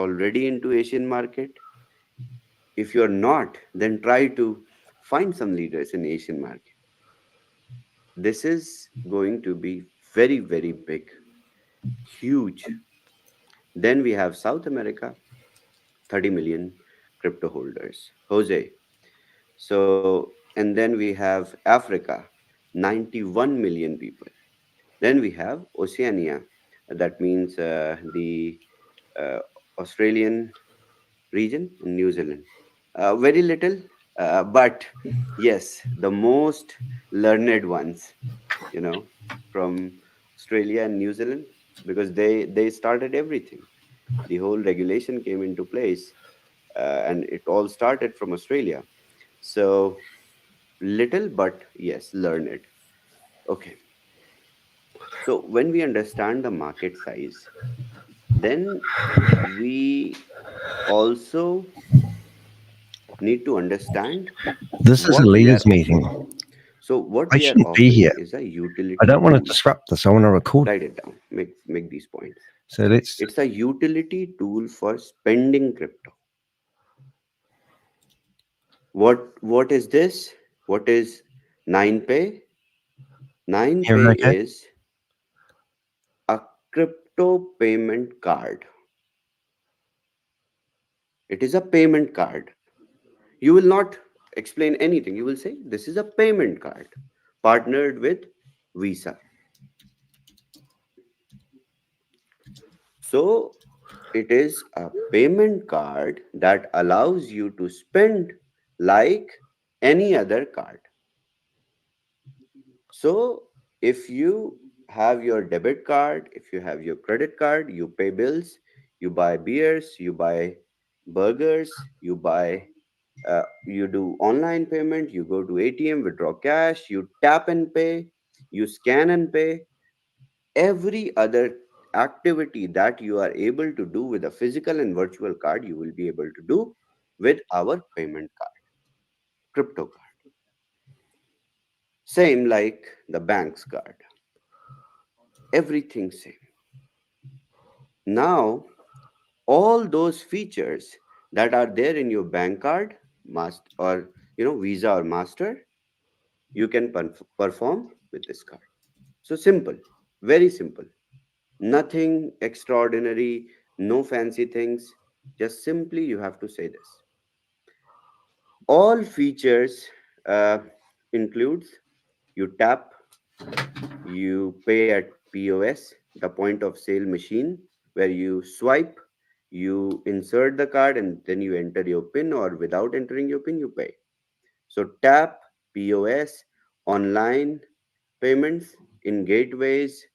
already into Asian market. If you're not, then try to find some leaders in Asian market. This is going to be very, very big, huge. Then we have South America, 30 million crypto holders. Jose. So, and then we have Africa, 91 million people. Then we have Oceania, that means the uh, Australian region and New Zealand. Very little, but yes, the most learned ones, you know, from Australia and New Zealand, because they started everything. The whole regulation came into place, and it all started from Australia. So little, but yes, learned. Okay. So when we understand the market size, then we also need to understand This is a what we are leaders' meeting. offering. So what I we are shouldn't be offering here. is a I utility don't want to tool. disrupt this. I want to record. Write it down. Make these points. So let's. It's a utility tool for spending crypto. What is this? What is 9pay? Hear me 9pay okay? is a crypto payment card. It is a payment card. You will not explain anything. You will say this is a payment card partnered with Visa. So it is a payment card that allows you to spend like any other card. So if you have your debit card, if you have your credit card, you pay bills, you buy beers, you buy burgers, you do online payment, you go to ATM, withdraw cash, you tap and pay, you scan and pay. Every other activity that you are able to do with a physical and virtual card, you will be able to do with our payment card, crypto card. Same like the bank's card. Everything same. Now, all those features that are there in your bank card, must or Visa or Master, you can perform with this card. So simple, very simple. Nothing extraordinary, no fancy things. Just simply you have to say this. All features uh, includes you tap, you pay at POS, the point of sale machine, where you swipe, you insert the card, and then you enter your PIN, or without entering your PIN, you pay. So tap, POS, online payments in gateways,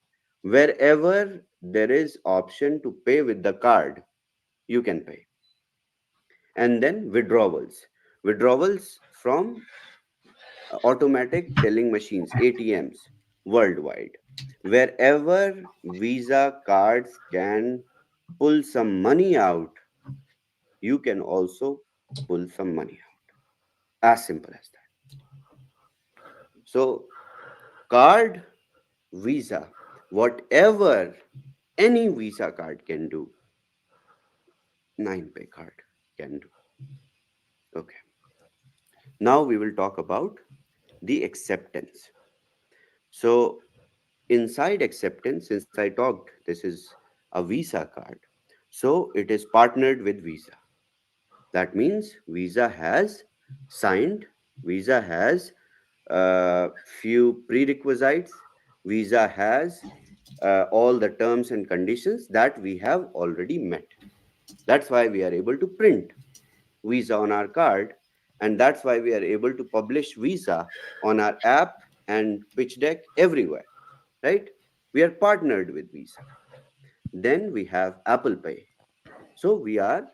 wherever there is option to pay with the card, you can pay. And then withdrawals from automatic telling machines, ATMs, worldwide. Wherever Visa cards can pull some money out, you can also pull some money out. As simple as that. So, card, Visa, whatever any Visa card can do, 9pay card can do. Okay. Now we will talk about the acceptance. So, inside acceptance, since I talked, this is a Visa card. So, it is partnered with Visa. That means Visa has signed, Visa has few prerequisites, Visa has all the terms and conditions that we have already met. That's why we are able to print Visa on our card, and that's why we are able to publish Visa on our app and pitch deck everywhere, right? We are partnered with Visa. Then we have Apple Pay. So we are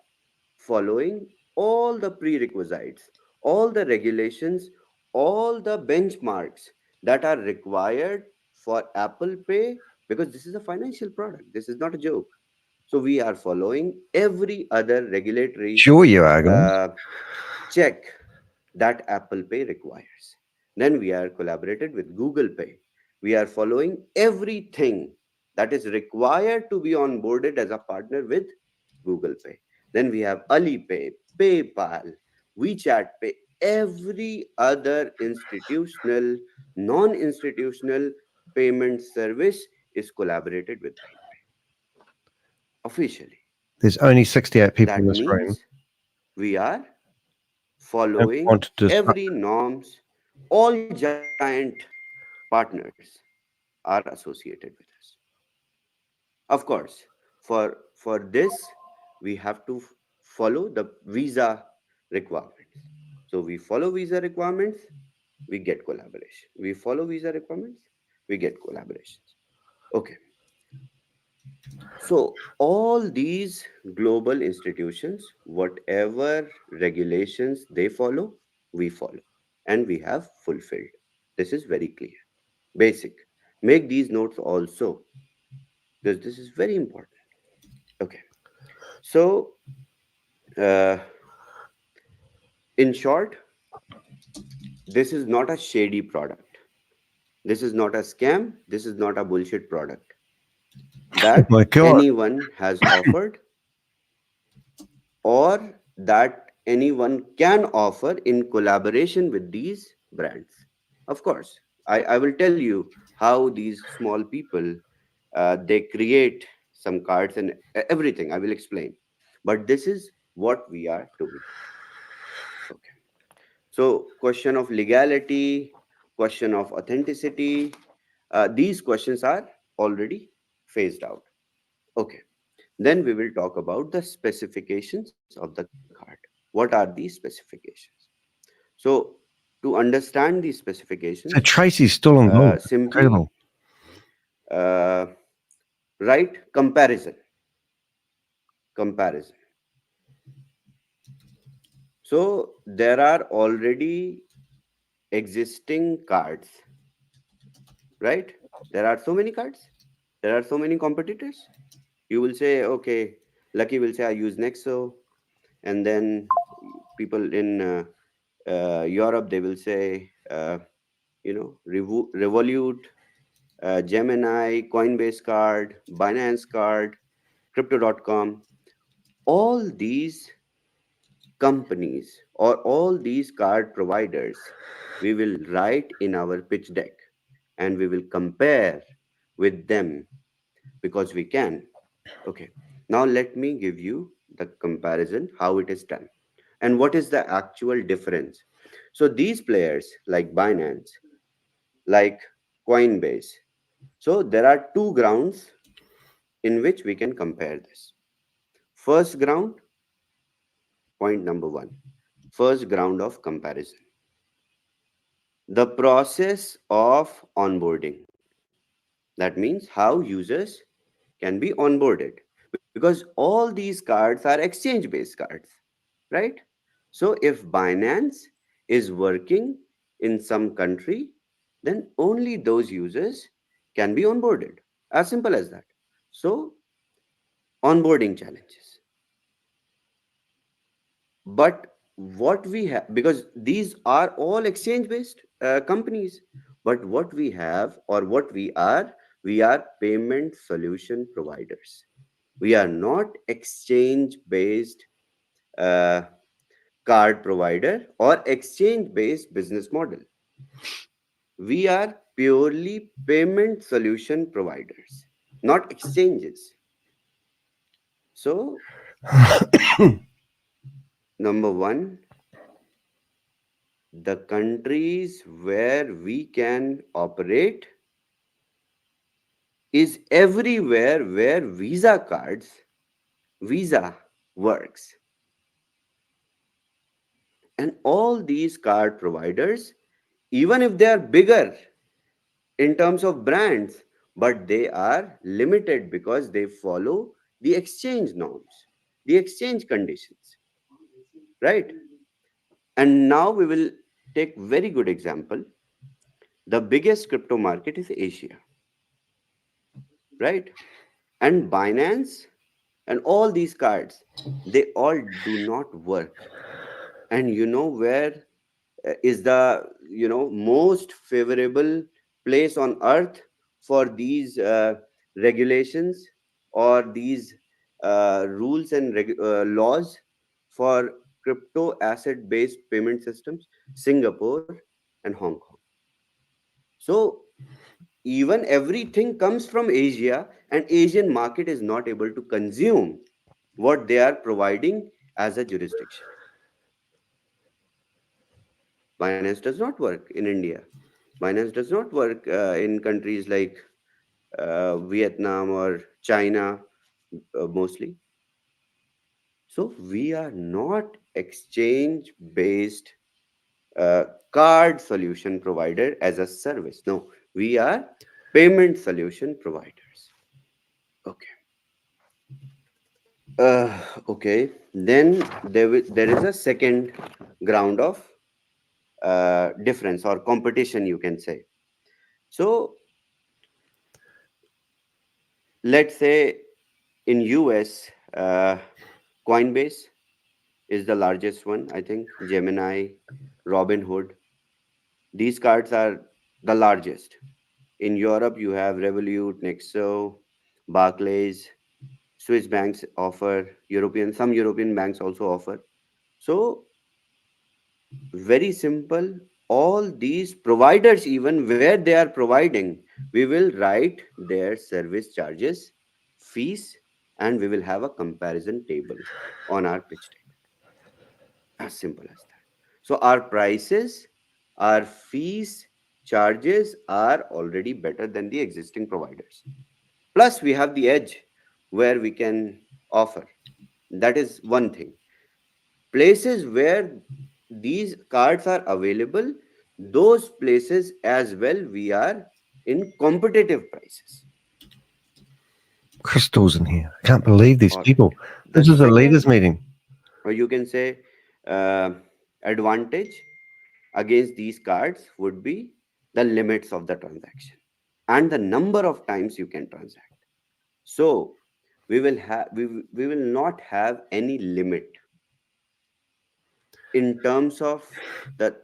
following all the prerequisites, all the regulations, all the benchmarks that are required for Apple Pay, because this is a financial product. This is not a joke. So we are following every other regulatory Sure, you are, guys. uh, check that Apple Pay requires. Then we are collaborated with Google Pay. We are following everything that is required to be onboarded as a partner with Google Pay. Then we have Alipay, PayPal, WeChat Pay, every other institutional, non-institutional payment service is collaborated with BrandPay officially. There's only 68 people in That this room means we are who following want to disrupt. every norms. All giant partners are associated with us. Of course, for this we have to follow the visa requirements. So we follow visa requirements, we get collaboration. We follow visa requirements, we get collaborations. Okay. So all these global institutions, whatever regulations they follow, we follow, and we have fulfilled. This is very clear. Basic. Make these notes also, because this is very important. Okay. So, uh, in short, this is not a shady product. This is not a scam. This is not a bullshit product Oh that my God. anyone has offered or that anyone can offer in collaboration with these brands. Of course, I will tell you how these small people they create some cards and everything. I will explain. But this is what we are doing. Okay. So, question of legality, question of authenticity, these questions are already phased out. Okay. Then we will talk about the specifications of the card. What are these specifications? So, to understand these specifications, So Tracy's still on board. simply Incredible. uh, write comparison. Comparison. So, there are already existing cards, right? There are so many cards. There are so many competitors. You will say, okay, Lucky will say, I use Nexo. And then people in Europe, they will say, Revolut, Gemini, Coinbase card, Binance card, Crypto.com. All these companies or all these card providers, we will write in our pitch deck and we will compare with them because we can. Okay. Now let me give you the comparison, how it is done and what is the actual difference. So these players like Binance, like Coinbase. So there are two grounds in which we can compare this. First ground, point number one, first ground of comparison. The process of onboarding. That means how users can be onboarded because all these cards are exchange based cards, right? So if Binance is working in some country, then only those users can be onboarded. As simple as that. So, onboarding challenges. But what we have, because these are all exchange based companies, but what we have or what we are payment solution providers. We are not exchange based uh, card provider or exchange based business model. We are purely payment solution providers, not exchanges. So, number one, the countries where we can operate is everywhere where Visa works. And all these card providers, even if they are bigger in terms of brands, but they are limited because they follow the exchange norms, the exchange conditions, right? And now we will take very good example. The biggest crypto market is Asia, right? And Binance and all these cards, they all do not work. And you know where is the most favorable place on earth for these regulations or these rules and laws for crypto asset based payment systems, Singapore and Hong Kong. So even everything comes from Asia, and Asian market is not able to consume what they are providing as a jurisdiction. Binance does not work in India. Binance does not work in countries like Vietnam or China mostly. So we are not exchange based uh, card solution provider as a service. No, we are payment solution providers. Okay. Uh, okay. Then there is a second ground of difference or competition, you can say. So let's say in US, Coinbase is the largest one. I think Gemini, Robinhood. These cards are the largest. In Europe, you have Revolut, Nexo, Barclays, Swiss banks offer, some European banks also offer. So, very simple. All these providers, even where they are providing, we will write their service charges, fees, and we will have a comparison table on our pitch deck. As simple as that. So our prices, our fees, charges are already better than the existing providers. Plus, we have the edge where we can offer. That is one thing. Places where these cards are available, those places as well, we are in competitive prices. Crystals in here. I can't believe these All right. people. The This is a second, leaders meeting. or you can say, uh, advantage against these cards would be the limits of the transaction and the number of times you can transact. So we will not have any limit in terms of the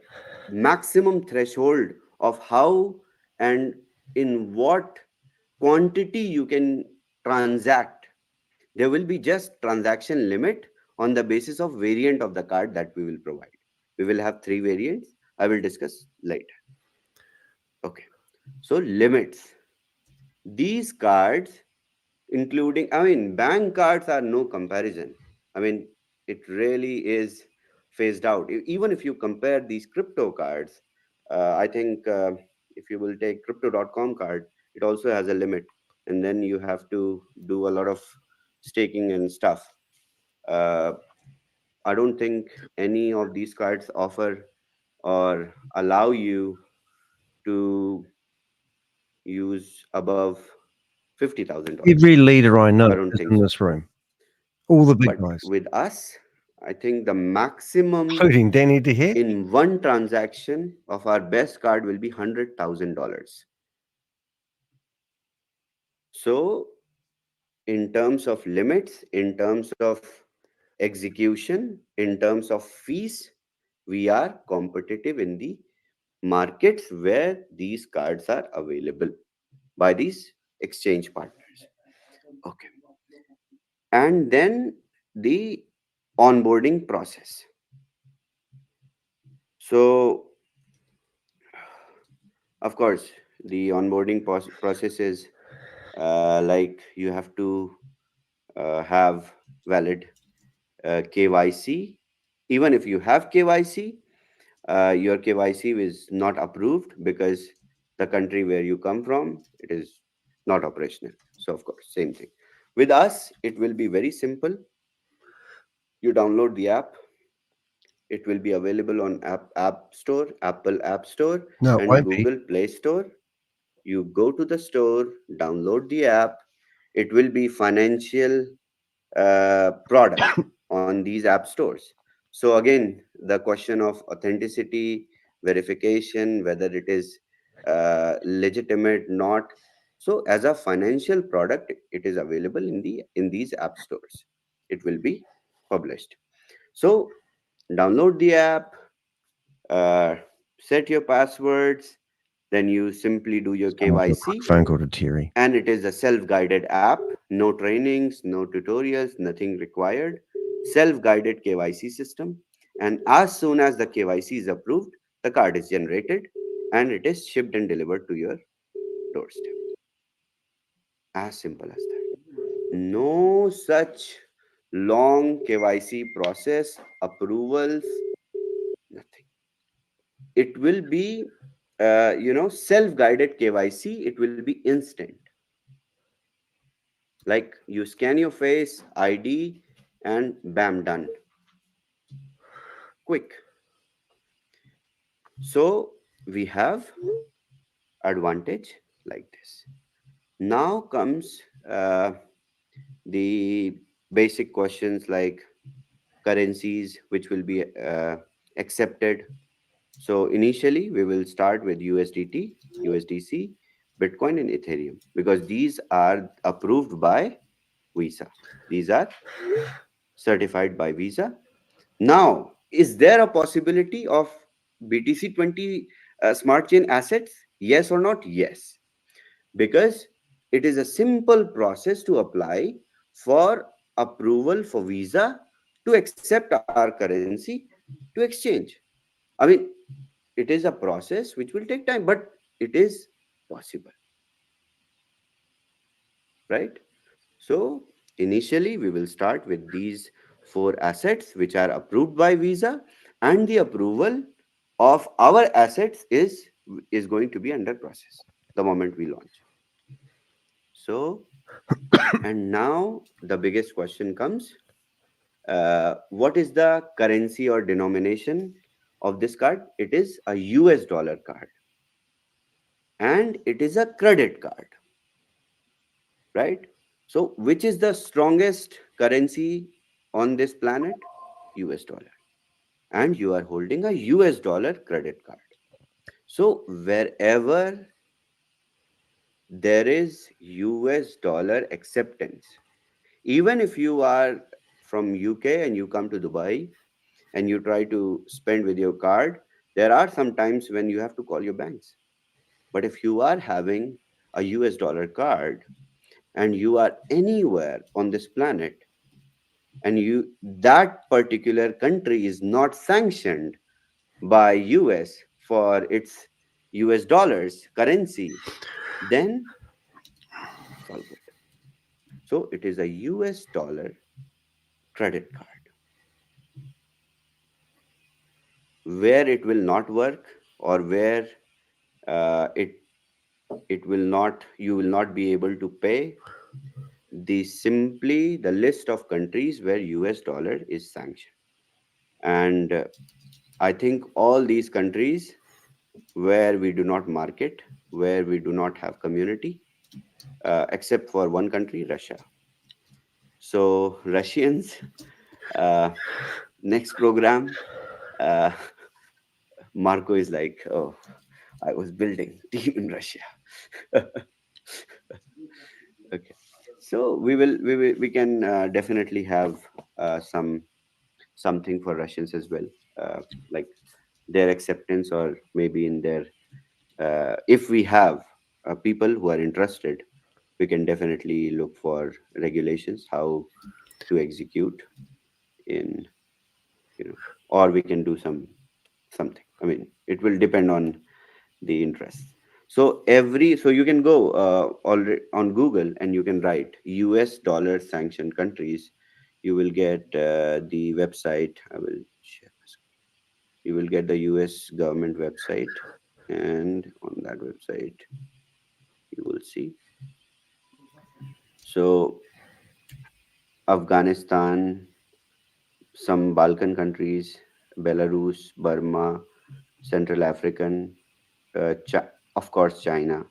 maximum threshold of how and in what quantity you can transact. There will be just transaction limit on the basis of variant of the card that we will provide. We will have three variants. I will discuss later. Okay. So limits. These cards, including, I mean, bank cards are no comparison. I mean, it really is phased out. Even if you compare these crypto cards, I think if you will take crypto.com card, it also has a limit. And then you have to do a lot of staking and stuff. Uh, I don't think any of these cards offer or allow you to use above $50,000. Every leader I know I don't is think in so. this room. All the big But guys, with us, I think the maximum including Danny de Hek. in one transaction of our best card will be $100,000. So, in terms of limits, in terms of execution, in terms of fees, we are competitive in the markets where these cards are available by these exchange partners. Okay. And then the onboarding process. So, of course, the onboarding process is like you have to have valid KYC. Even if you have KYC, your KYC is not approved because the country where you come from, it is not operational. So, of course, same thing. With us, it will be very simple. You download the app. It will be available on App Store, Apple App Store, No, it and won't be. Google Play Store. You go to the store, download the app. It will be financial product on these app stores. So again, the question of authenticity, verification, whether it is legitimate, not. So as a financial product, it is available in these app stores. It will be published. So download the app, uh, set your passwords, then you simply do your I'm gonna do a quick KYC, phone call to Terry. and it is a self-guided app. No trainings, no tutorials, nothing required. Self-guided KYC system. And as soon as the KYC is approved, the card is generated and it is shipped and delivered to your doorstep. As simple as that. No such long KYC process, approvals, nothing. It will be, self-guided KYC. It will be instant. Like you scan your face, ID, and bam, done. Quick. So we have advantage like this. Now comes the basic questions like currencies which will be accepted. So initially we will start with USDT, USDC, Bitcoin, and Ethereum because these are approved by Visa. These are certified by Visa. Now, is there a possibility of BTC20 smart chain assets? Yes or not? Yes, because it is a simple process to apply for approval for Visa to accept our currency to exchange. I mean, it is a process which will take time, but it is possible, right? So initially, we will start with these four assets which are approved by Visa, and the approval of our assets is going to be under process the moment we launch. So, and now the biggest question comes: what is the currency or denomination of this card? It is a US dollar card, and it is a credit card, right? So, which is the strongest currency on this planet? US dollar. And you are holding a US dollar credit card. So, wherever there is US dollar acceptance, even if you are from UK and you come to Dubai and you try to spend with your card, there are some times when you have to call your banks. But if you are having a US dollar card and you are anywhere on this planet and that particular country is not sanctioned by US for its US dollars currency, then it's all good. So it is a US dollar credit card. Where it will not work, or where it will not, you will not be able to pay, the list of countries where US dollar is sanctioned. And I think all these countries where we do not market, where we do not have community, except for one country, Russia. So Russians, uh, next program, uh, Marco is like, oh, I was building team in Russia. Okay, so we can definitely have something for Russians as well, like their acceptance, or maybe in their if we have people who are interested, we can definitely look for regulations how to execute in, or we can do something. I mean, it will depend on the interest. So you can go already on Google and you can write US dollar sanctioned countries. You will get the website. I will share my screen. You will get the US government website, and on that website you will see. So Afghanistan, some Balkan countries, Belarus, Burma, Central African, of course China,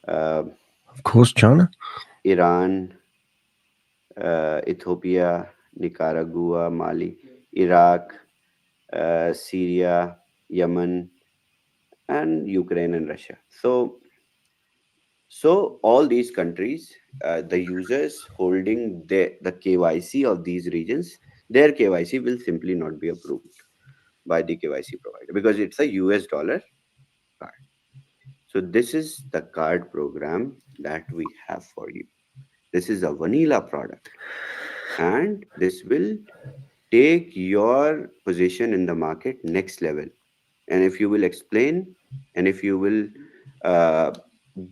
uh, Of course, China. Iran, Ethiopia, Nicaragua, Mali, Iraq, Syria, Yemen, and Ukraine and Russia. So all these countries, the users holding the KYC of these regions, their KYC will simply not be approved by the KYC provider because it's a US dollar card. So this is the card program that we have for you. This is a vanilla product, and this will take your position in the market next level. And if you will explain, and if you will uh,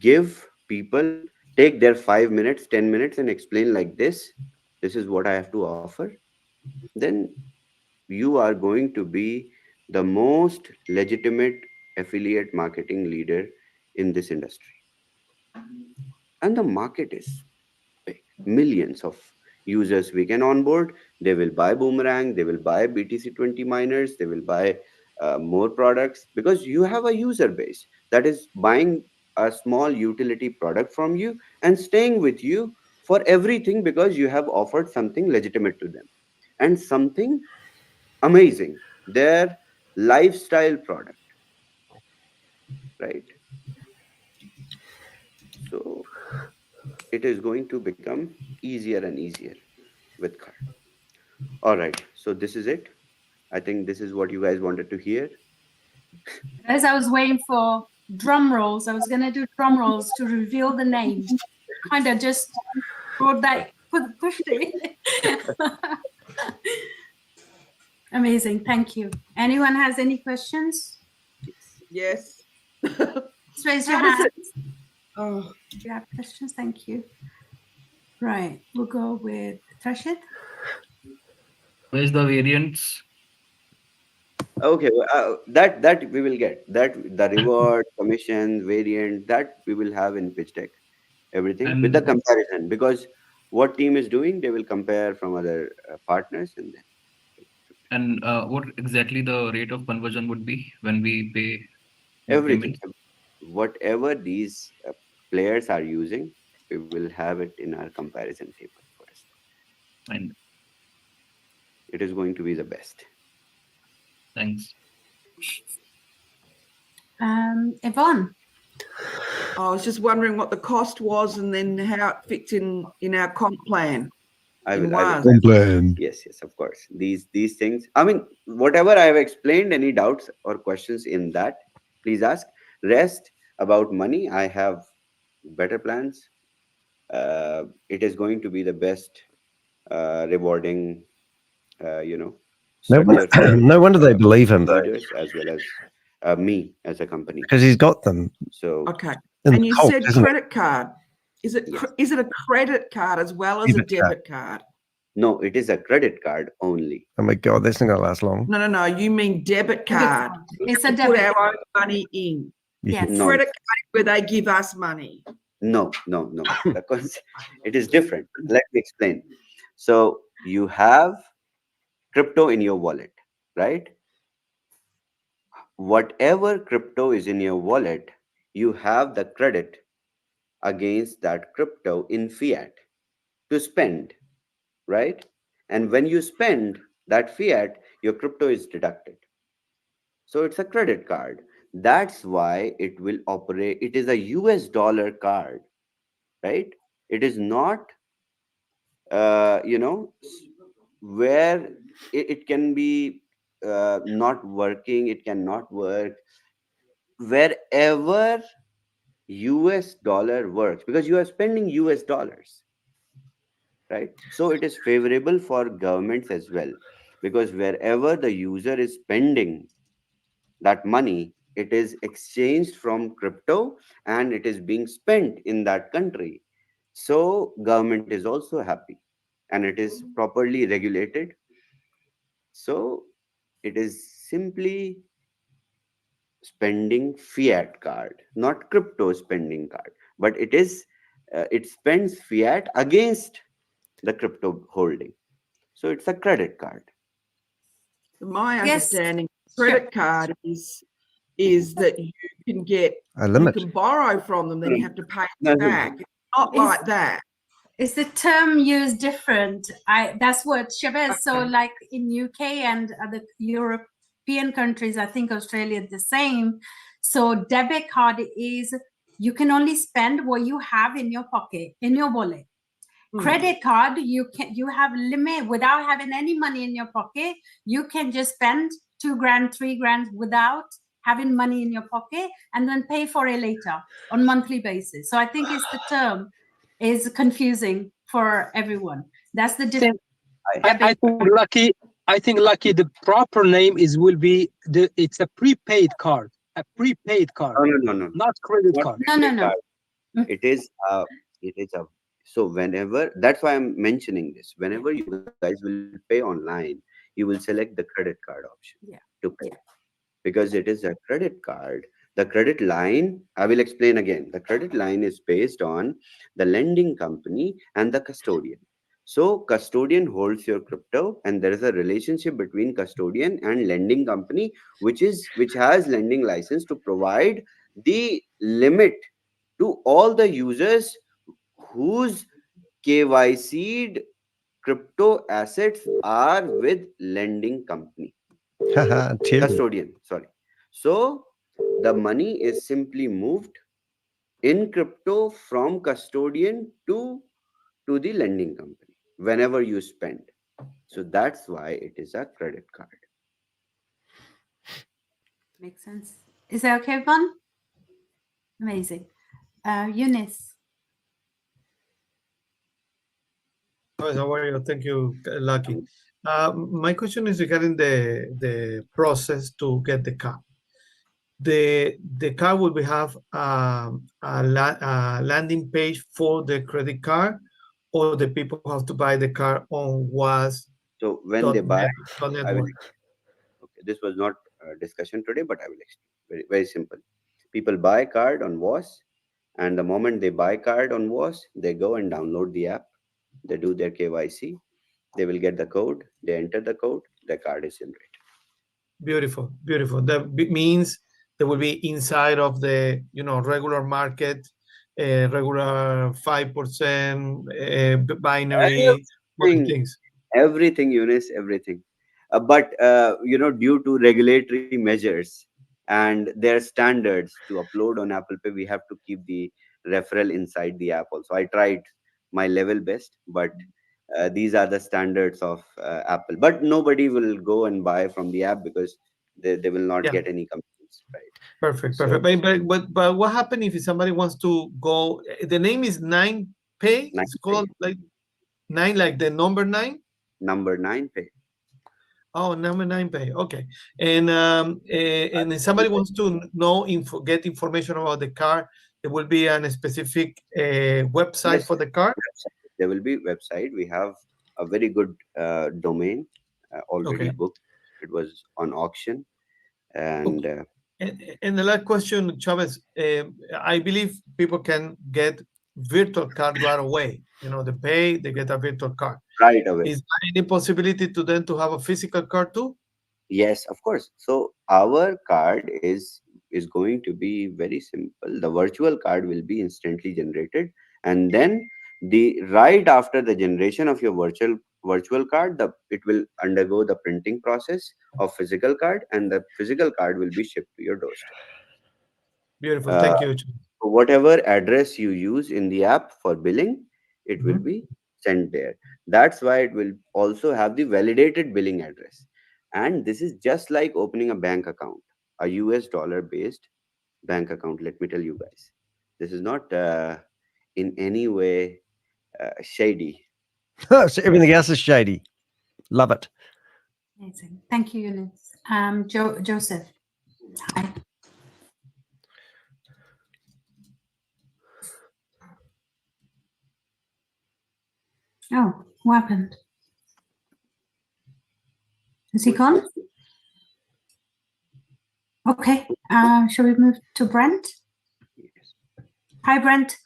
give people, take their 5 minutes, 10 minutes, and explain like this is what I have to offer, then you are going to be the most legitimate affiliate marketing leader in this industry. And the market is big, millions of users we can onboard. They will buy Boomerang, they will buy BTC20 miners, they will buy more products, because you have a user base that is buying a small utility product from you and staying with you for everything, because you have offered something legitimate to them and something amazing, their lifestyle product, right? So it is going to become easier and easier with card. All right, so this is it. I think this is what you guys wanted to hear. As I was waiting for drum rolls, I was going to do drum rolls to reveal the names. Kind of just brought that, pushed it. Amazing. Thank you. Anyone has any questions? Yes. Just raise your hand. Oh, you have questions? Thank you. Right. We'll go with Rashid. Where's the variants? Okay, that we will get that, the reward, commission, variant, that we will have in pitch deck. Everything with the And comparison, because what team is doing, they will compare from other partners, and then what exactly the rate of conversion would be when we pay everything, payments? whatever these players are using, we will have it in our comparison table first. And It is going to be the best. thanks. Yvonne. I was just wondering what the cost was and then how it fits in our comp plan. I in will, I will. WAAS. Complain. Yes, yes, of course. These things. I mean, whatever I have explained, any doubts or questions in that, please ask. Rest about money, I have better plans. It is going to be the best rewarding, you know, structure for No wonder they believe him, though, leaders as well as me as a company. because he's got them. So Okay. in And the you cult, said isn't it? credit card. Is it yes. is it a credit card as well as a debit card? No, it is a credit card only. Oh my God, this isn't going to last long. No. You mean debit card. It's a We debit put our card. own money in. Yes. No. Credit card is where they give us money. No. Because it is different. Let me explain. So you have crypto in your wallet, right? Whatever crypto is in your wallet, you have the credit against that crypto in fiat to spend, right? And when you spend that fiat, your crypto is deducted. So it's a credit card. That's why it will operate. It is a US dollar card, right? It is not, where it can be not working, it cannot work wherever US dollar works, because you are spending US dollars, right? So it is favorable for governments as well, because wherever the user is spending that money, it is exchanged from crypto and it is being spent in that country. So government is also happy, and it is properly regulated. So it is simply spending fiat card, not crypto spending card, but it spends fiat against the crypto holding. So it's a credit card. My Yes. understanding, credit card is that you can get A limit. you can borrow from them, then you have to pay No, it no. back. It's not like that. Is the term used different? That's what Shavez. So like in UK and other European countries, I think Australia the same. So debit card is you can only spend what you have in your pocket, in your wallet. Credit card, you have limit without having any money in your pocket. You can just spend 2 grand, 3 grand without having money in your pocket, and then pay for it later on monthly basis. So I think it's the term is confusing for everyone. That's the difference. I think Lucky, the proper name will be it's a prepaid card. A prepaid card. No. Not credit card. No. It is a so whenever, that's why I'm mentioning this. Whenever you guys will pay online, you will select the credit card option to pay, because it is a credit card. The credit line, I will explain again. The credit line is based on the lending company and the custodian. So custodian holds your crypto, and there is a relationship between custodian and lending company, which has lending license to provide the limit to all the users whose KYC'd crypto assets are with lending company, custodian, sorry. So the money is simply moved in crypto from custodian to the lending company whenever you spend. So that's why it is a credit card. Makes sense. Is that okay, everyone? Amazing. Eunice. How are you? Thank you, Lucky. My question is regarding the process to get the card. The card will have a landing page for the credit card, or the people have to buy the card on WAAS. So when they buy, I will, okay, this was not a discussion today, but I will explain. Very, very simple. People buy card on WAAS, and the moment they buy card on WAAS, they go and download the app. They do their KYC. They will get the code. They enter the code. The card is generated. Beautiful, beautiful. That means they will be inside of the regular market, regular 5% binary things. Everything, Eunice, everything. But due to regulatory measures and their standards to upload on Apple Pay, we have to keep the referral inside the app also. I tried my level best, but these are the standards of Apple. But nobody will go and buy from the app because they will not get any complaints, right? Perfect. But what happens if somebody wants to go? The name is 9Pay. It's called like 9, like the number 9. Number 9Pay. Oh, number 9Pay. Okay. And if somebody wants to get information about the car, there will be a specific website for the car. There will be website. We have a very good domain already booked. It was on auction. And the last question, Chavez, I believe people can get virtual card right away. They get a virtual card right away. Is there any possibility to them to have a physical card too? Yes, of course. So our card is going to be very simple. The virtual card will be instantly generated, and then right after the generation of your virtual card, it will undergo the printing process of physical card, and the physical card will be shipped to your doorstep. Beautiful. Thank you. Whatever address you use in the app for billing, it will be sent there. That's why it will also have the validated billing address. And this is just like opening a bank account, a US dollar based bank account. Let me tell you guys, this is not in any way shady. So everything else is shady. Love it. Amazing. Thank you, Eunice. Joseph. Hi. Oh, what happened? Is he gone? Okay. Shall we move to Brent? Hi, Brent.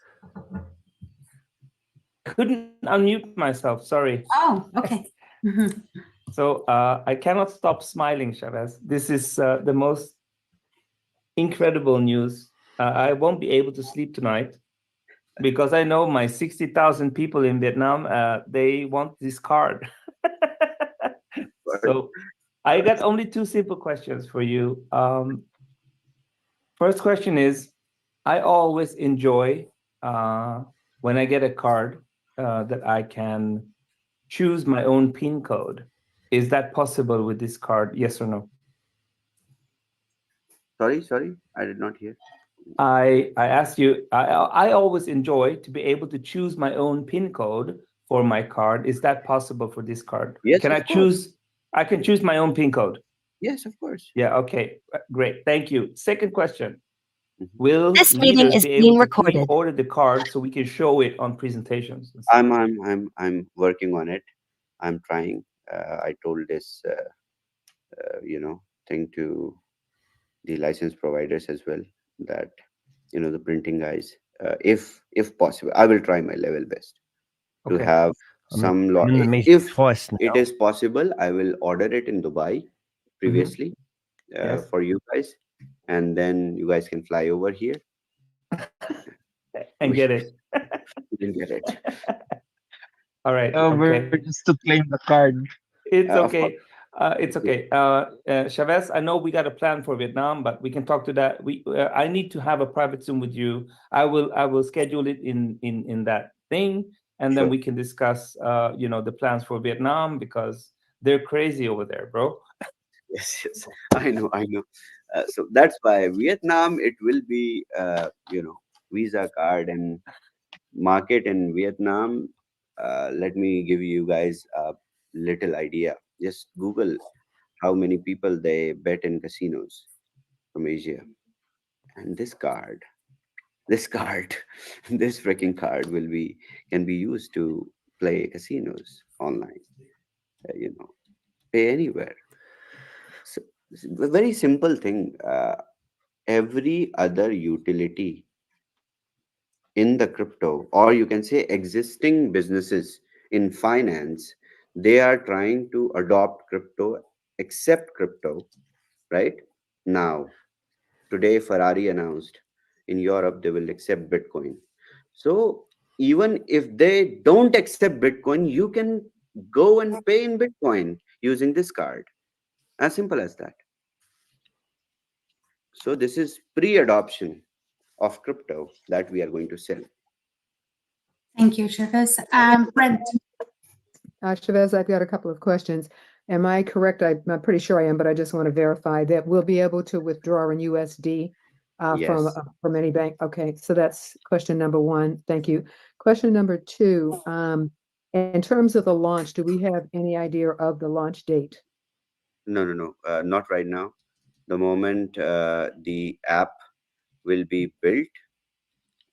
Couldn't unmute myself. Sorry. Oh, okay. So I cannot stop smiling, Shavez. This is the most incredible news. I won't be able to sleep tonight because I know my 60,000 people in Vietnam, they want this card. So I got only 2 simple questions for you. First question is, I always enjoy when I get a card that I can choose my own PIN code. Is that possible with this card? Yes or no? Sorry, I did not hear. I asked you, I always enjoy to be able to choose my own PIN code for my card. Is that possible for this card? Yes, Can I of course. choose? I can choose my own PIN code. Yes, of course. Yeah, okay, great. Thank you. Second question. Mhm. Will This meeting leaders is be being able to recorded. pre-order the card so we can show it on presentations? I'm working on it. I'm trying. I told this thing to the license providers as well, that the printing guys, if possible, I will try my level best to Okay. have I'm some law. in the meeting If twice it now. is possible, I will order it in Dubai previously Yes. for you guys, and then you guys can fly over here. And We get it. will get it. All right. We're Okay. just to claim the card. It's Of course. okay. It's okay. Chavez, I know we got a plan for Vietnam, but we can talk to that. I need to have a private Zoom with you. I will schedule it in that thing, and then Sure. we can discuss the plans for Vietnam, because they're crazy over there, bro. Yes, yes. I know, I know. So that's why Vietnam, it will be, Visa card and market in Vietnam. Let me give you guys a little idea. Just Google how many people they bet in casinos from Asia. And this card, this freaking card can be used to play casinos online. Pay anywhere. So, it's a very simple thing. Every other utility in the crypto, or you can say existing businesses in finance, they are trying to adopt crypto, accept crypto, right? Now, today, Ferrari announced in Europe they will accept Bitcoin. So, even if they don't accept Bitcoin, you can go and pay in Bitcoin using this card. As simple as that. So, this is pre adoption of crypto that we are going to sell. Thank you, Shavez. Brent. Chavez, I've got a couple of questions. Am I correct? I'm pretty sure I am, but I just want to verify that we'll be able to withdraw in USD Yes. from any bank. Okay, so that's question number one. Thank you. Question number two, in terms of the launch, do we have any idea of the launch date? No, no, no, not right now. The moment the app will be built,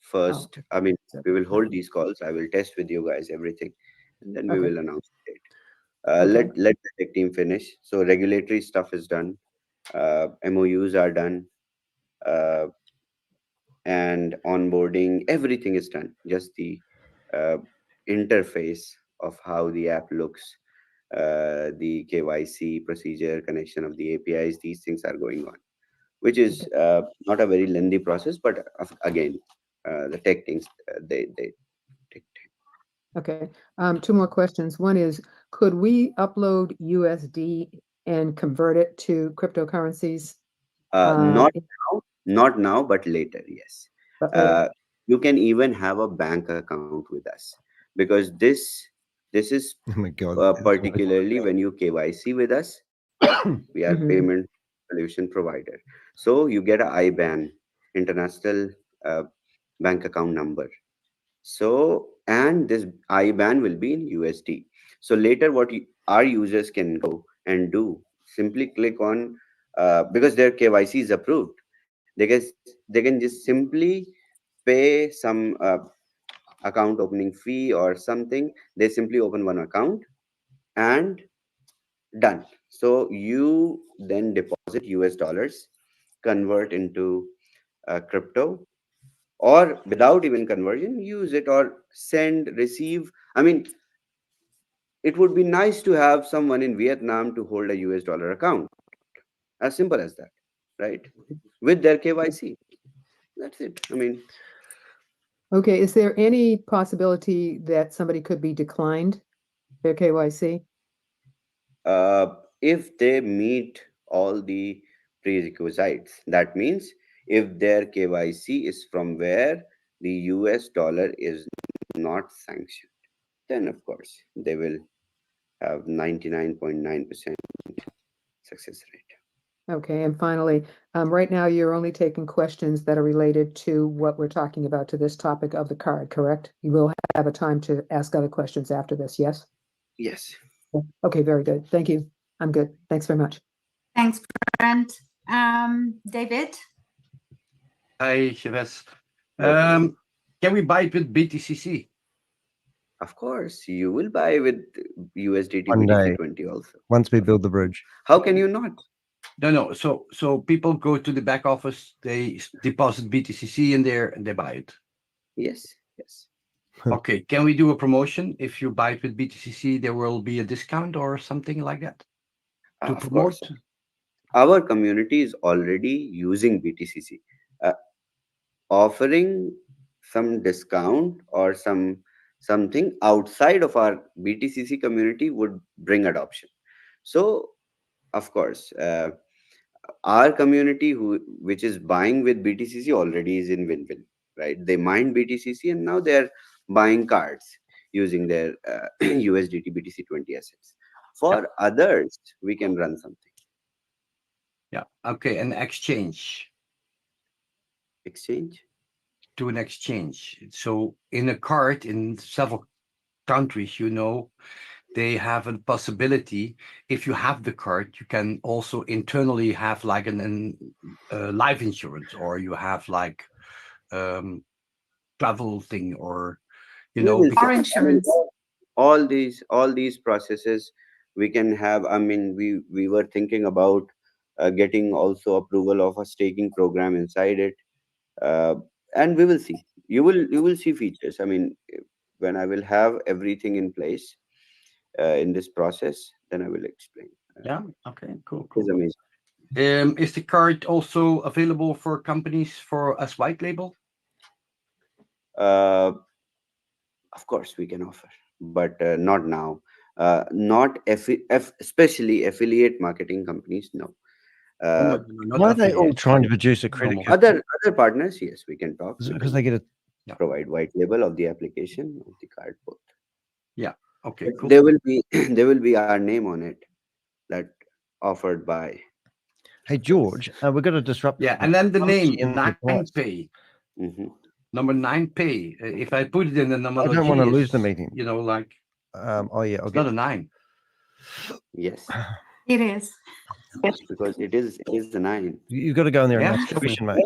first, I mean, we will hold these calls. I will test with you guys everything, and then we Okay. will announce the date. Okay. Let the tech team finish. So regulatory stuff is done. MOUs are done. Uh, and onboarding, everything is done. Just the uh, interface of how the app looks, the KYC procedure, connection of the APIs, these things are going on, which is not a very lengthy process, but again, the tech things, they take time. Okay. Two more questions. One is, could we upload USD and convert it to cryptocurrencies? Not now, but later, yes. But later. You can even have a bank account with us, because this is Oh my God. particularly when you KYC with us. We are payment solution provider. So you get a IBAN, international uh, bank account number. So, and this IBAN will be in USD. So later, what our users can go and do, simply click on, because their KYC is approved, they can just simply pay some account opening fee or something. They simply open one account and done. So you then deposit US dollars, convert into crypto, or without even conversion, use it or send, receive. I mean, it would be nice to have someone in Vietnam to hold a US dollar account. As simple as that, right? With their KYC. That's it. I mean, Okay, is there any possibility that somebody could be declined their KYC? if they meet all the prerequisites, that means if their KYC is from where the US dollar is not sanctioned, then of course they will have 99.9% success rate. Okay, and finally, right now you're only taking questions that are related to what we're talking about, to this topic of the card, correct? You will have a time to ask other questions after this, yes? Yes. Okay, very good. Thank you. I'm good. Thanks very much. Thanks, Brent. David? Hi, Shavez. Okay. Can we buy it with BTCC? Of course, you will buy with USDT One day. BTC20 also. Once we build the bridge. How can you not? No. So people go to the back office, they deposit BTCC in there, and they buy it. Yes, yes. Okay. Can we do a promotion? If you buy it with BTCC, there will be a discount or something like that to Of promote. course. Our community is already using BTCC. Offering some discount or something outside of our BTCC community would bring adoption. So, of course, our community which is buying with BTCC already is in win-win, right? They mine BTCC and now they're buying cards using their USDT BTC20 assets. For others, we can run something. Yeah. Okay. An exchange Exchange? to an exchange. So in a card in several countries, they have a possibility. If you have the card, you can also internally have like an life insurance, or you have like travel thing, or We will Or see. insurance. all these processes we can have. I mean, we were thinking about getting also approval of a staking program inside it, uh, and we will see. You will see features. I mean, when I will have everything in place in this process, then I will explain. yeah. Okay. Cool. It's amazing. Is the card also available for companies for as white label? uh, of course we can offer, but not now. Not especially affiliate marketing companies, no. No, uh, not Why are they all affiliate, trying to sorry. produce a credit Normal. card? other partners, yes, we can talk. Is it We because can they get a provide white label of the application of the card both. Yeah. Okay. Cool. There will be there will be our name on it, that offered by. Hey George, we're going to disrupt. Yeah, and then the How much name in the price? 9pay. Mhm. Number 9pay. If I put it in the I don't want to lose the meeting. like Oh yeah, it's not a 9. Yes, It is. because it is the 9. You've got to go in there and Yeah, ask a show me. question, mate.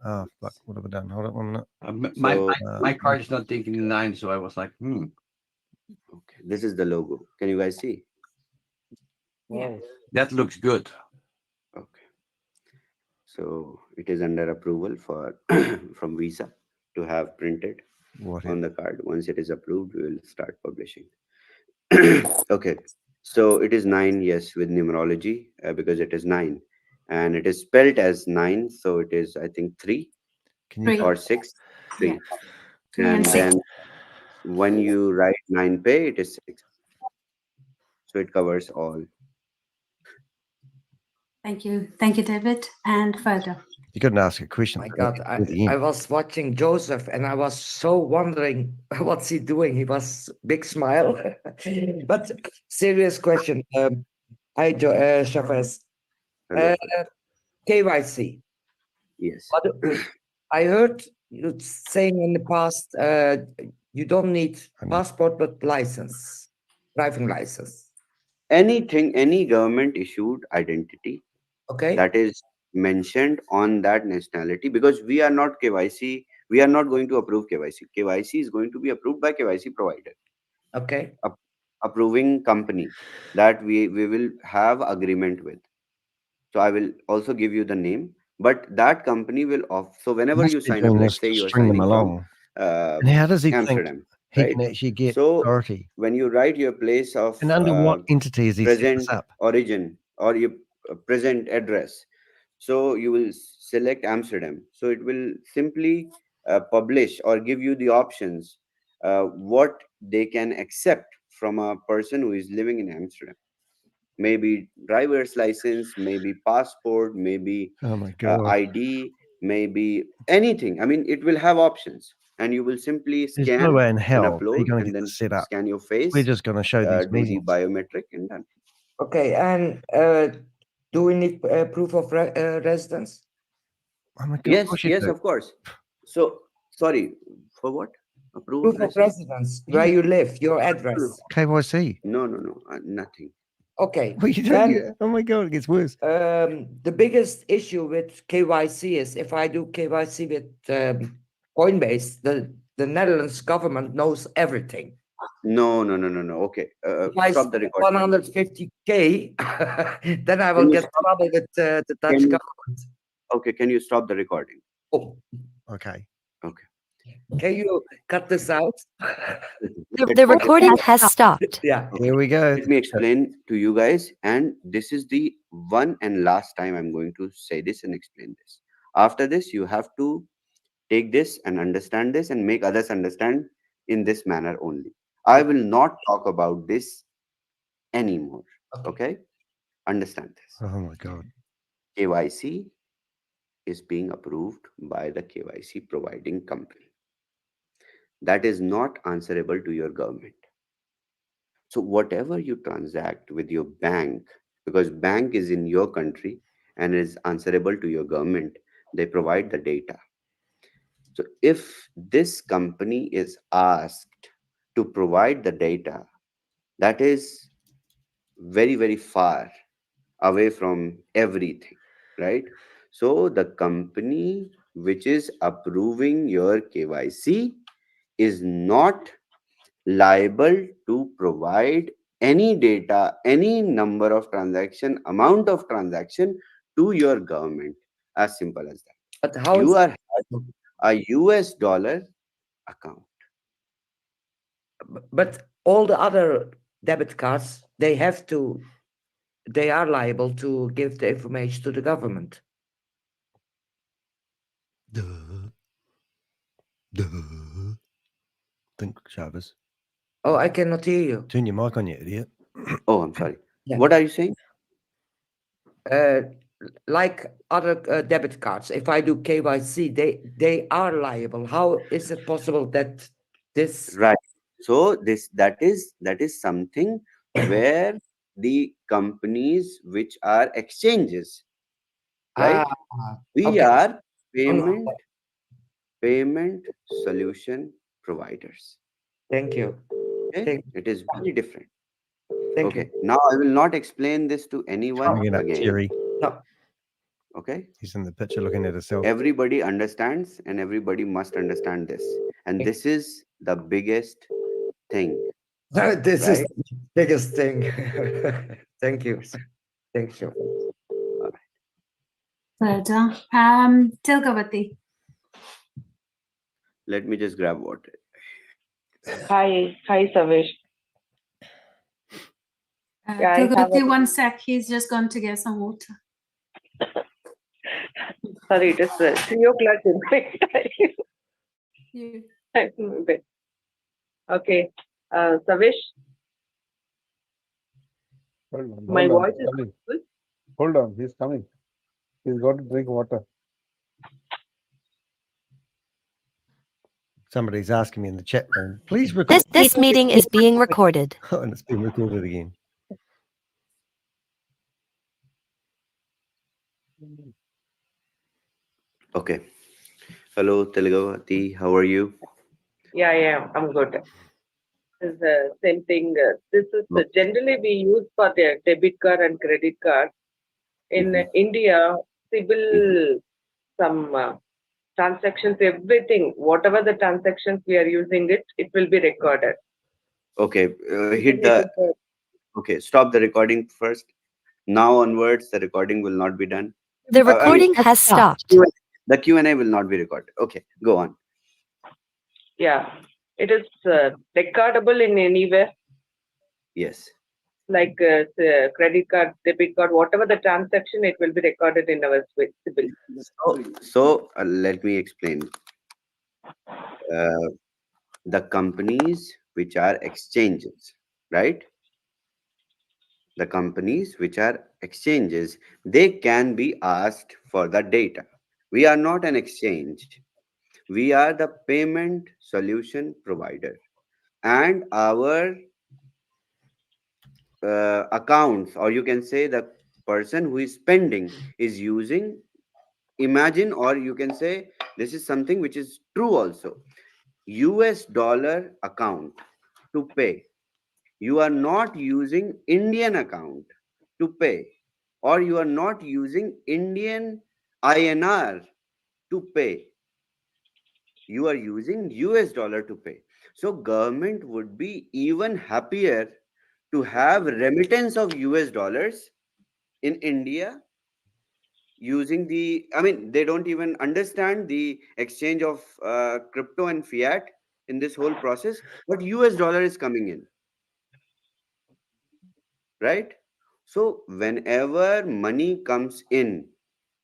Oh fuck, what have I done? Hold on 1 minute. My So my card is not taking the 9, so I was like, okay, this is the logo. Can you guys see? Yeah. that looks good. Okay, so it is under approval for from Visa to have printed What? on the card. Once it is approved, we will start publishing. Okay, so it is 9, yes, with numerology, because it is 9 and it is spelled as 9, so it is, I think, 3 Can you? Three. or 6. 3. Yeah. 3 and And 6. then when you write 9pay, it is 6, so it covers all. Thank you, David. And further. You couldn't ask a question. My God, I was watching Joseph and I was so wondering what's he doing. He was big smile. But serious question. Hi, Chavez. Hello. KYC. Yes. I heard you saying in the past you don't need passport but license, driving license. Anything, any government issued identity Okay. that is mentioned on that nationality, because we are not KYC, we are not going to approve KYC. KYC is going to be approved by KYC provider, Okay. approving company that we will have agreement with. So I will also give you the name, but that company will off. So whenever Must you be sign up, doing let's this say to you are string them signing from along. And how does he think Amsterdam, he right? can actually get So authority? when you write your place of And under what entity is he set present this up? origin or your present address, so you will select Amsterdam. So it will simply publish or give you the options what they can accept from a person who is living in Amsterdam. Maybe driver's license, maybe passport, maybe Oh my god! ID, maybe anything. I mean, it will have options, and you will simply There's no scan way in and hell upload, you're going to and get then this set up. scan your We're face, just going to show these do the meetings. biometric, and done. Okay, and Do we need proof of residence? Oh my God, Yes, course you yes, do. of course. So, sorry, for what? Proof of residence, where you live, your address. KYC. No, nothing. Okay. Well, you Then, don't. Oh my God, it gets worse. the biggest issue with KYC is if I do KYC with Coinbase, the Netherlands government knows everything. No. Okay, If I stop the spend recording. 150K, then I will Can you get stop- trouble with the Dutch Can you- government. Okay, can you stop the recording? Oh, Okay. Okay. can you cut this out? The recording has stopped. Yeah. Here we go. Let me explain to you guys, and this is the one and last time I'm going to say this and explain this. After this, you have to take this and understand this and make others understand in this manner only. I will not talk about this anymore. Okay? Understand this. Oh my God. KYC is being approved by the KYC providing company. That is not answerable to your government. So whatever you transact with your bank, because bank is in your country and is answerable to your government, they provide the data. So if this company is asked to provide the data, that is very, very far away from everything, right? So the company which is approving your KYC is not liable to provide any data, any number of transaction, amount of transaction to your government. As simple as that. But how You is are having a US dollar account. But all the other debit cards, they are liable to give the information to the government. Think, Shavez. Oh, I cannot hear you. Turn your mic on, you idiot. Oh, I'm sorry. Yeah. What are you saying? Like other debit cards, if I do KYC, they are liable. How is it possible that this? Right. So that is something where the companies which are exchanges, right? We okay. are payment solution providers. Thank you. Okay? It is very different. Thank Okay. Now I will not explain this to anyone Bringing up again. Jerry. No. Okay. He's in the picture looking at himself. Everybody understands and everybody must understand this. And this is the biggest thing. This is right? the biggest thing. Thank you. Thank you. Ferda. Tilgavati. Let me just grab water. Hi, Savesh. Yeah, Tilgavati, one sec. He's just gone to get some water. Sorry, it is 3 o'clock in my time. You. Okay, Savesh, my voice is coming. Hold on, he's coming. He's got to drink water. Somebody's asking me in the chat room, please record. This meeting is being recorded. And it's being recorded again. Okay. Hello, Tilgavati. How are you? Yeah, I'm good. It's the same thing. This is generally we use for the debit card and credit card. In India, civil, some transactions, everything, whatever the transactions we are using it will be recorded. Okay. Hit the. Okay. Stop the recording first. Now onwards, the recording will not be done. The recording has stopped. The Q&A will not be recorded. Okay. Go on. Yeah. It is recordable in anywhere. Yes. Like credit card, debit card, whatever the transaction, it will be recorded in our civil. So let me explain. The companies which are exchanges, right? The companies which are exchanges, they can be asked for the data. We are not an exchange. We are the payment solution provider. And our accounts, or you can say the person who is spending is using, imagine, or you can say this is something which is true also, US dollar account to pay. You are not using Indian account to pay, or you are not using Indian INR to pay. You are using US dollar to pay. So government would be even happier to have remittance of US dollars in India using the, I mean, they don't even understand the exchange of crypto and fiat in this whole process, but US dollar is coming in, right? So whenever money comes in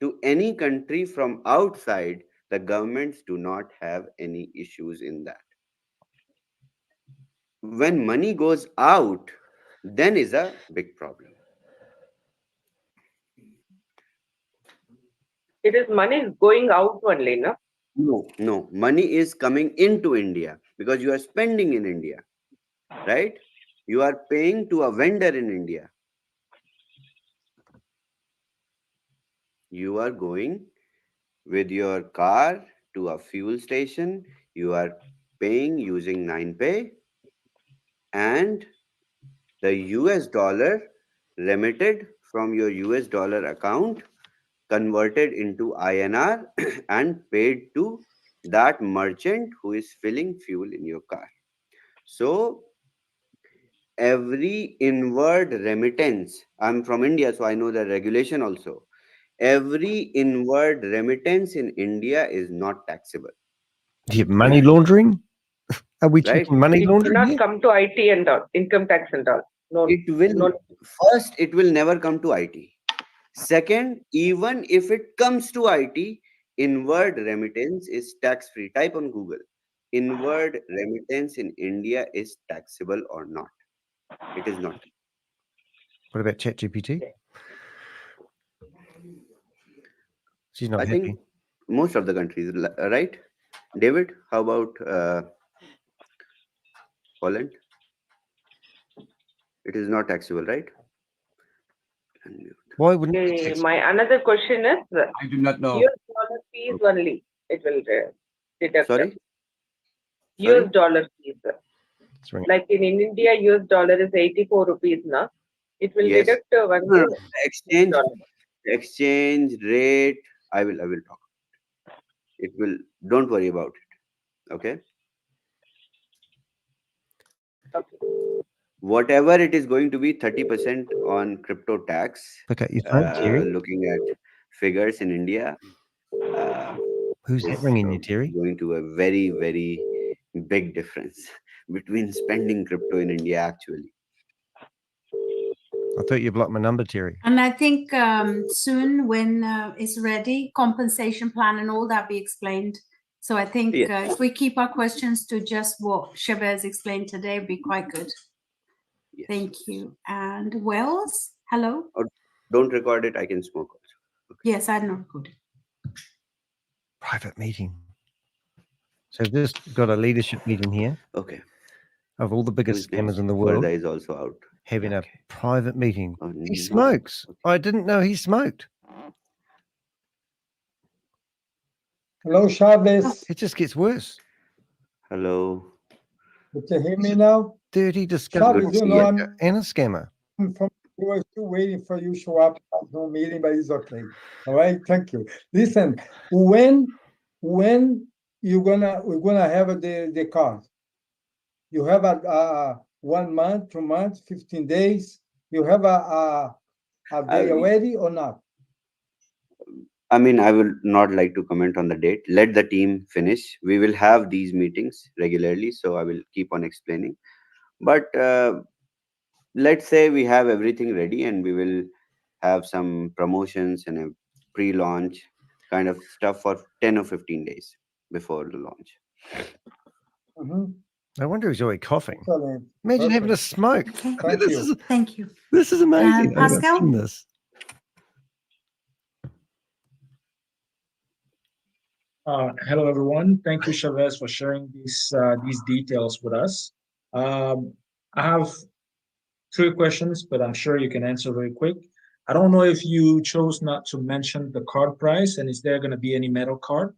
to any country from outside, the governments do not have any issues in that. When money goes out, then is a big problem. It is money is going out only, no? No, money is coming into India because you are spending in India, right? You are paying to a vendor in India. You are going with your car to a fuel station. You are paying using 9Pay, and the US dollar remitted from your US dollar account converted into INR and paid to that merchant who is filling fuel in your car. So every inward remittance, I'm from India, so I know the regulation also. Every inward remittance in India is not taxable. Do you have money laundering? Are we Right? talking money It will laundering not here? come to IT and all, income tax and all. No, It will, no. first, it will never come to IT. Second, even if it comes to IT, inward remittance is tax free. Type on Google. Inward remittance in India is taxable or not? It is not. What about ChatGPT? She's not I happy. think most of the countries, right? David, how about Holland? It is not taxable, right? Why wouldn't it be Okay, taxable? my another question is I do not know. US dollar fees only. It will deduct. Sorry? US dollar fees. It's ringing. Like in India, US dollar is 84 rupees now. It will Yes. deduct one No, day. exchange rate. I will talk. It will. Don't worry about it. Okay. Whatever it is going to be 30% on crypto tax. Okay, your phone, Terry. Looking at figures in India. Who's that ringing you, Terry? Going to a very, very big difference between spending crypto in India actually. I thought you blocked my number, Terry. And I think soon, when it's ready, compensation plan and all that be explained. So I think if we keep our questions to just what Shavez explained today, would be quite good. Yes. Thank you. And Wells, hello. Oh, don't record it. I can smoke also. Okay. Yes, I know. Good. Private meeting. So we've just got a leadership meeting here. Okay. Of all the biggest scammers in the world. Ferda is also out. Having a private meeting. Oh, He no. smokes. I didn't know he smoked. Hello, Chavez. It just gets worse. Hello. You can hear me now? Dirty, disgusting, Chavez, you know, I'm and a scammer. from, we were still waiting for you to show up at no meeting, but it's okay. All right, thank you. Listen, when we're gonna have the card? You have a 1 month, 2 months, 15 days. You have a day already or not? I mean, I will not like to comment on the date. Let the team finish. We will have these meetings regularly, so I will keep on explaining. But let's say we have everything ready and we will have some promotions and a pre-launch kind of stuff for 10 or 15 days before the launch. I wonder who's already coughing. Excellent. Imagine having a smoke. Thank This you. is, Thank you. this is amazing. I've never Pascal? seen this. Hello, everyone. Thank you, Chavez, for sharing these details with us. I have 3 questions, but I'm sure you can answer very quick. I don't know if you chose not to mention the card price, and is there going to be any metal card?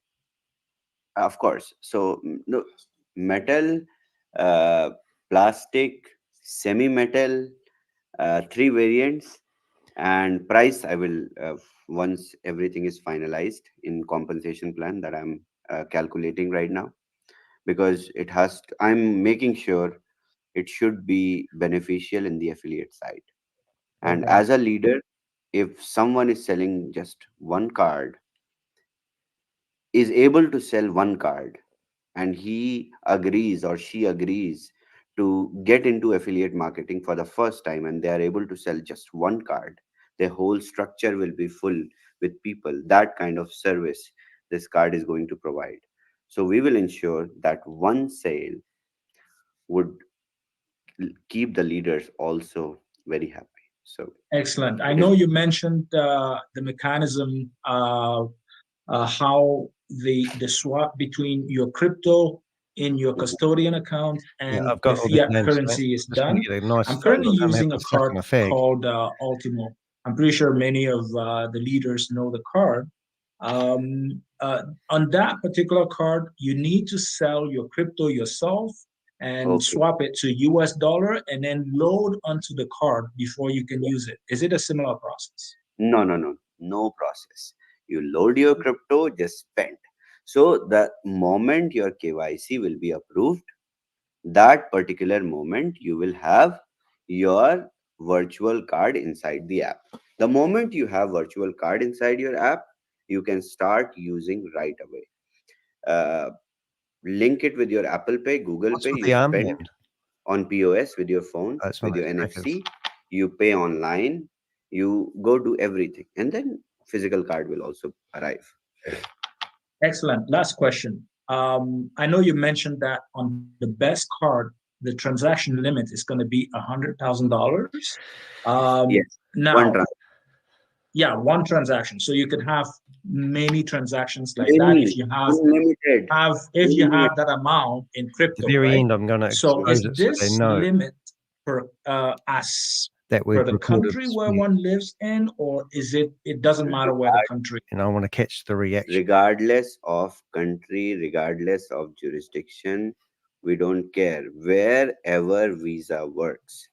Of course. So no, metal, plastic, semi-metal, 3 variants, and price I will once everything is finalized in compensation plan that I'm calculating right now, because it has to, I'm making sure it should be beneficial in the affiliate side. And Okay. as a leader, if someone is selling just one card, is able to sell one card, and he agrees or she agrees to get into affiliate marketing for the first time, and they are able to sell just one card, their whole structure will be full with people. That kind of service this card is going to provide. So we will ensure that one sale would keep the leaders also very happy. So Excellent. I it know is you mentioned the mechanism, how the swap between your crypto in your custodian account Yeah, and I've got the all the fiat names. currency is Just want done. to get a nice. I'm currently don't have using the a second card effect. called Ultimo. I'm pretty sure many of the leaders know the card. On that particular card, you need to sell your crypto yourself and okay. swap it to US dollar and then load onto the card before you can use it. Is it a similar process? No process. You load your crypto, just spend. So the moment your KYC will be approved, that particular moment you will have your virtual card inside the app. The moment you have virtual card inside your app, you can start using right away. Link it with your Apple Pay, Google What's Pay. with You the arm spend band? on POS with your phone, That's with one of your those crackers. NFC. You pay online. You go do everything, and then physical card will also arrive. Excellent. Last question. I know you mentioned that on the best card, the transaction limit is going to be $100,000. Yes, Now, one transaction. yeah, one transaction. So you can have many transactions like that Many, if you unlimited. have that amount in At crypto, the very right? end, I'm going to So expose is it so they this know limit per as that per we've the recorded country this where video, one lives in, or is it doesn't matter where the country? and I want to catch the reaction. Regardless of country, regardless of jurisdiction, we don't care. Wherever Visa works,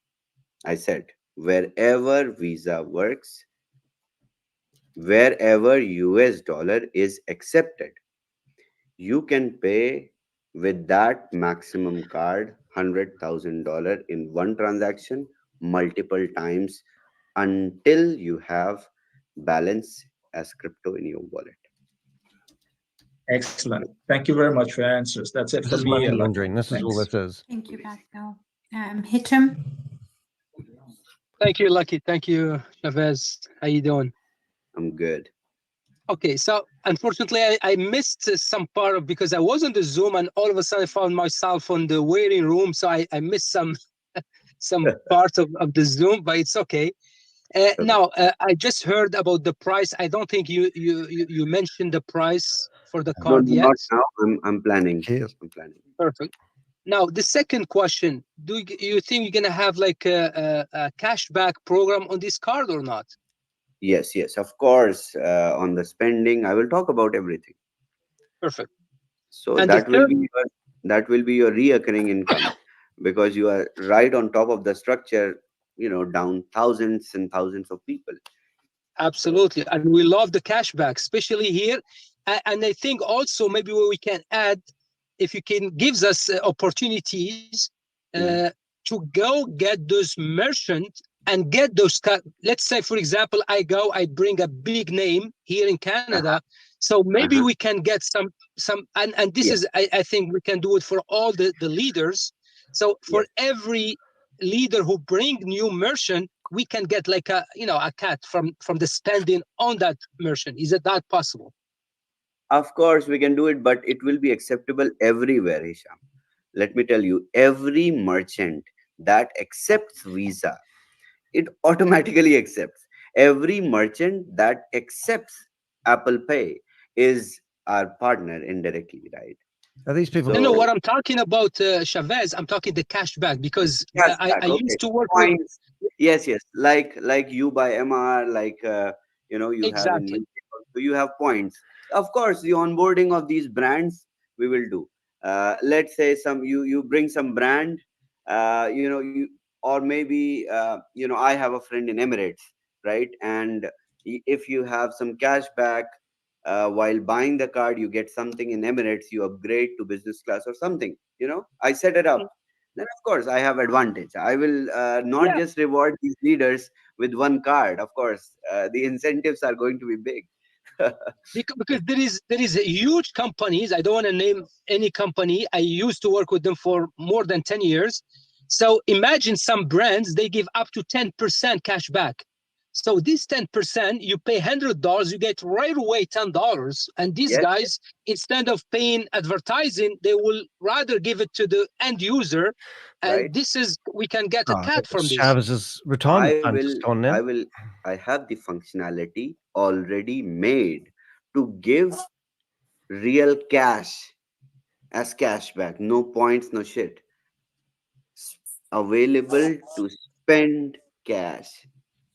I said, wherever Visa works, wherever US dollar is accepted, you can pay with that maximum card $100,000 in one transaction multiple times until you have balance as crypto in your wallet. Excellent. Thank you very much for your answers. That's it This for is me. money And laundering. This is all thanks. this is. Thank you, Pascal. Hicham? Thank you, Lucky. Thank you, Shavez. How you doing? I'm good. Okay, so unfortunately, I missed some part of because I was on the Zoom and all of a sudden I found myself on the waiting room. So I missed some part of the Zoom, but it's okay. Now, I just heard about the price. I don't think you mentioned the price for the No, card yet. not now. I'm planning. Cheers. I'm planning. Perfect. Now, the second question, do you think you're going to have like a cashback program on this card or not? Yes, of course. On the spending, I will talk about everything. Perfect. So And the that will be your reoccurring income, because you are right on top of the structure, down thousands and thousands of people. Absolutely. And we love the cashback, especially here. And I think also maybe what we can add, if you can gives us opportunities to go get those merchants and get those, let's say, for example, I bring a big name here in Canada. So maybe we can get some, and this is, I think we can do it for all the leaders. So for every leader who bring new merchant, we can get like a cut from the spending on that merchant. Is it that possible? Of course, we can do it, but it will be acceptable everywhere, Hicham. Let me tell you, every merchant that accepts Visa, it automatically accepts. Every merchant that accepts Apple Pay is our partner indirectly, right? Are these people? No, what I'm talking about, Shavez, I'm talking the cashback, because I used to work with Yes, yes. Like you buy MR, like you have in Exactly. UK. So you have points. Of course, the onboarding of these brands we will do. Let's say you bring some brand, you or maybe I have a friend in Emirates, right? And if you have some cash back while buying the card, you get something in Emirates, you upgrade to business class or something. I set it up. Then of course I have advantage. I will not Yeah, just reward these leaders with one card. Of course, the incentives are going to be big. because there is a huge companies. I don't want to name any company. I used to work with them for more than 10 years. So imagine some brands, they give up to 10% cash back. So this 10%, you pay $100, you get right away $10. And these Yes, guys, instead of paying advertising, they will rather give it to the end user. right. And we can get a Oh, cut from this. Chavez's retirement I fund will, just gone I then. will, I have the functionality already made to give real cash as cashback. No points, no shit. Available to spend cash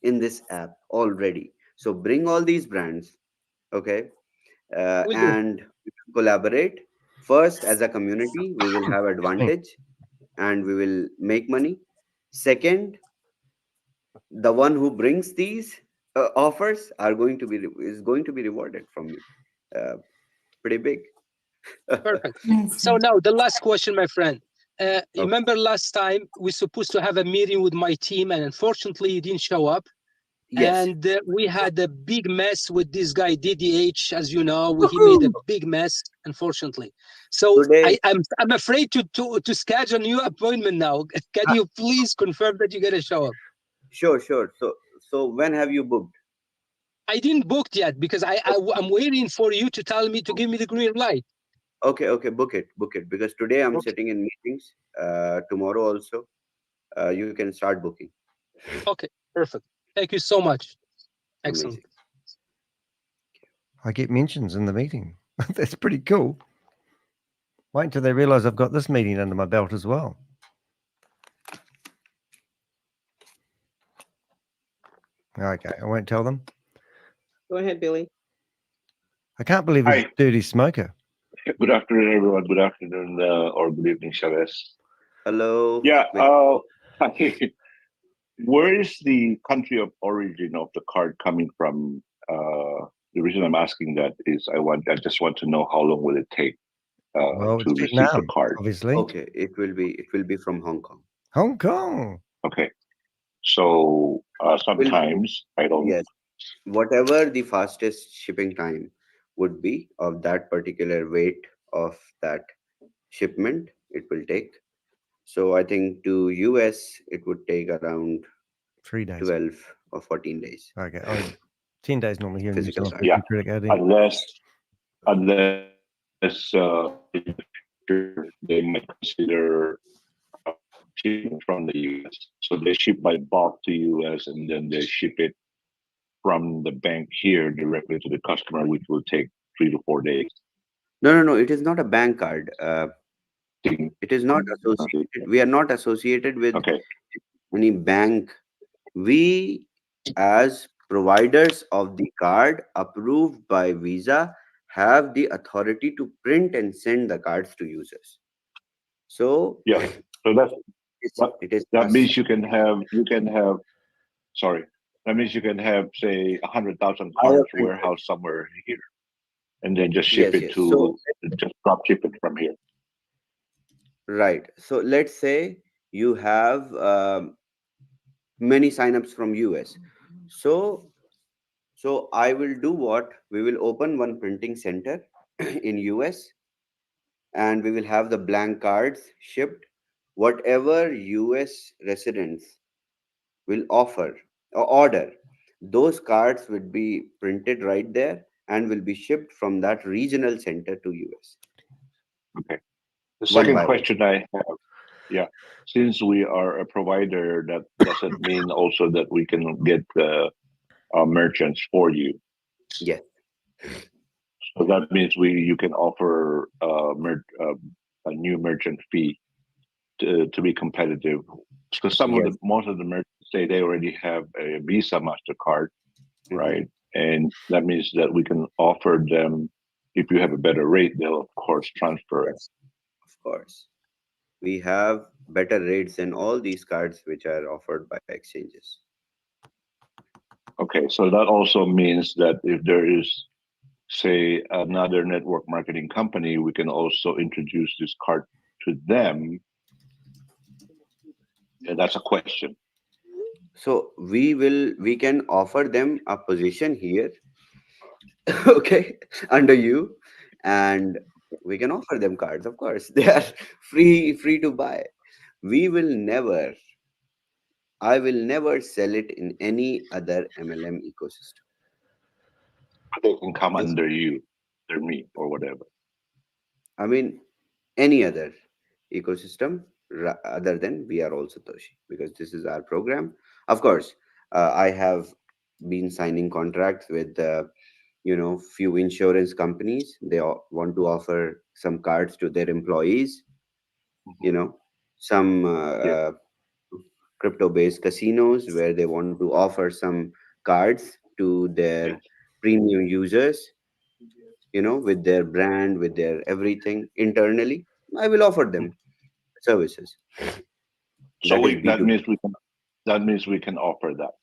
in this app already. So bring all these brands, okay, Will do. and collaborate. First, as a community, we will have advantage and we will make money. Second, the one who brings these offers is going to be rewarded from me. Uh, Pretty big. Perfect. So Amazing. now the last question, my friend. You Okay. remember last time we supposed to have a meeting with my team, and unfortunately you didn't show up. Yes. And we had a big mess with this guy DDH, as you know. He made a big mess, unfortunately. So Today, I'm afraid to schedule a new appointment now. Can you please confirm that you're gonna show up? sure, sure. So when have you booked? I didn't book yet because I'm waiting for you to tell me to give me the green light. Okay, okay, book it. Because today I'm Okay. sitting in meetings. Tomorrow also, you can start booking. Okay. Perfect. Thank you so much. Excellent. Amazing. I get mentions in the meeting. That's pretty cool. Wait until they realize I've got this meeting under my belt as well. Okay, I won't tell them. Go ahead, Billy. I can't believe he's Hi. a dirty smoker. Good afternoon, everyone. Good afternoon or good evening, Chavez. Hello. Yeah. Where is the country of origin of the card coming from? The reason I'm asking that is I just want to know how long will it take Well, to it's receive the Vietnam, card. obviously. Okay, it will be from Hong Kong. Hong Kong. Okay. So sometimes I don't. Yes. Whatever the fastest shipping time would be of that particular weight of that shipment, it will take. So I think to US it would take around 3 days. 12 or 14 days. Okay. 10 days normally here in New Physical Zealand. card. Yeah. Credit card in. Unless they might consider shipping from the US. So they ship by bulk to US and then they ship it from the bank here directly to the customer, which will take 3 to 4 days. No. It is not a bank card. It is not associated. We are not associated with any bank. We, as providers of the card approved by Visa, have the authority to print and send the cards to users. So yeah, so it is that us. means you can have sorry, that means you can have say 100,000 cards warehouse somewhere here, and then just ship Yes, it yes. to So just drop ship it from here. right. So let's say you have many signups from US. So I will do what? We will open one printing center in US and we will have the blank cards shipped. Whatever US residents will offer or order, those cards will be printed right there and will be shipped from that regional center to US. Okay. The One second by one. question I have, yeah, since we are a provider, that doesn't mean also that we can get merchants for you. Yes. So that means you can offer a new merchant fee to be competitive, because most of the merchants say they already have a Visa MasterCard, right? And that means that we can offer them, if you have a better rate, they'll of course transfer it. Yes, of course. We have better rates than all these cards which are offered by exchanges. Okay, so that also means that if there is, say, another network marketing company, we can also introduce this card to them. And that's a question. So we can offer them a position here, okay, under you, and we can offer them cards. Of course, they are free to buy. We will never, I will never sell it in any other MLM ecosystem. They can come This- under you, under me, or whatever. I mean, any other ecosystem other than we are also Satoshi, because this is our program. Of course, I have been signing contracts with few insurance companies. They want to offer some cards to their employees. Some crypto based casinos where they want to offer some cards to their premium users, with their brand, with their everything internally. I will offer them services. So That is that B2B. means we can offer that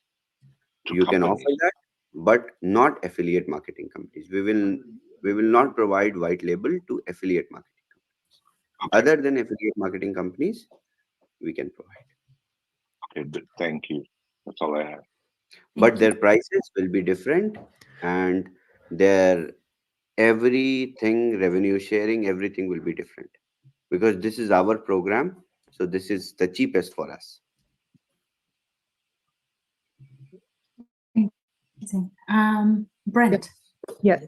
to You can companies. offer that, but not affiliate marketing companies. We will not provide white label to affiliate marketing companies. Other than affiliate marketing companies, we can provide. Okay, good. Thank you. That's all I have. But their prices will be different, and their everything, revenue sharing, everything will be different, because this is our program. So this is the cheapest for us. Brent. Yes.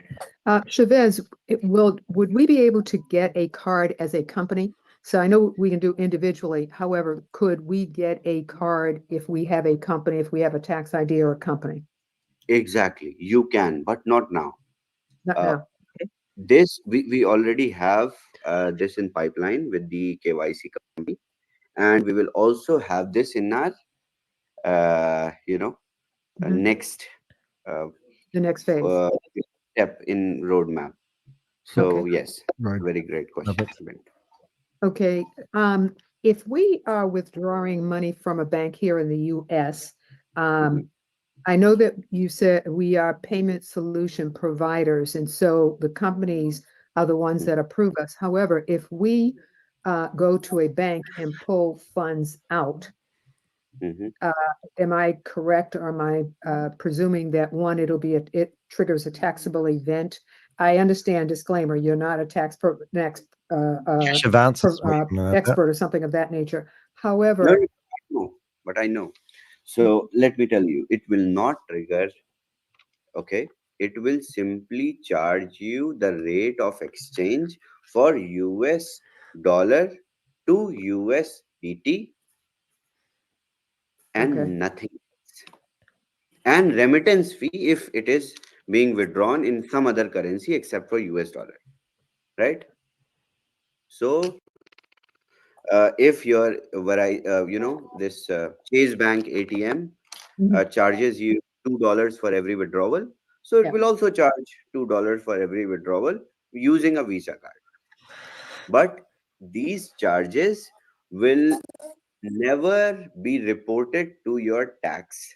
Chavez, would we be able to get a card as a company? So I know we can do individually. However, could we get a card if we have a company, if we have a tax ID or a company? Exactly, you can, but not now. Not Uh, now. This we already have this in pipeline with the KYC company, and we will also have this in our next The next phase. step in roadmap. So Okay. yes, Right. very great question, Brent. Okay. If we are withdrawing money from a bank here in the US, I know that you said we are payment solution providers, and so the companies are the ones that approve us. However, if we go to a bank and pull funds out, am I correct, or am I presuming that one, it triggers a taxable event? I understand, disclaimer, you're not a tax expert or something of that nature. However, But I know. So let me tell you, it will not trigger. Okay, it will simply charge you the rate of exchange for US dollar to USDT and nothing else. And remittance fee if it is being withdrawn in some other currency except for US dollar, right? So if your this Chase Bank ATM charges you $2 for every withdrawal, so it will also charge $2 for every withdrawal using a Visa card. But these charges will never be reported to your tax,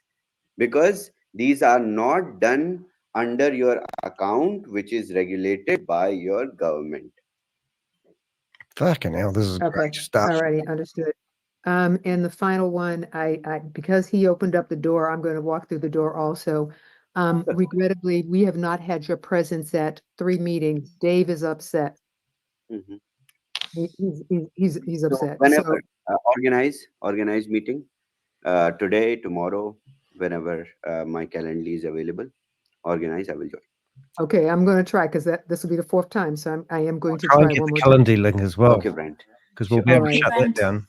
because these are not done under your account, which is regulated by your government. Fucking hell, this is okay, great stuff. alrighty, understood. And the final one, I because he opened up the door, I'm going to walk through the door also. Regrettably, we have not had your presence at 3 meetings. Dave is upset. He's So upset. whenever organize meeting today, tomorrow, whenever my calendar is available, organize. I will join. Okay, I'm going to try, because this will be the 4th time, so I am going to Try try and get one the more calendar time. link as well. Okay, Brent. Because we'll be able to Alright. shut that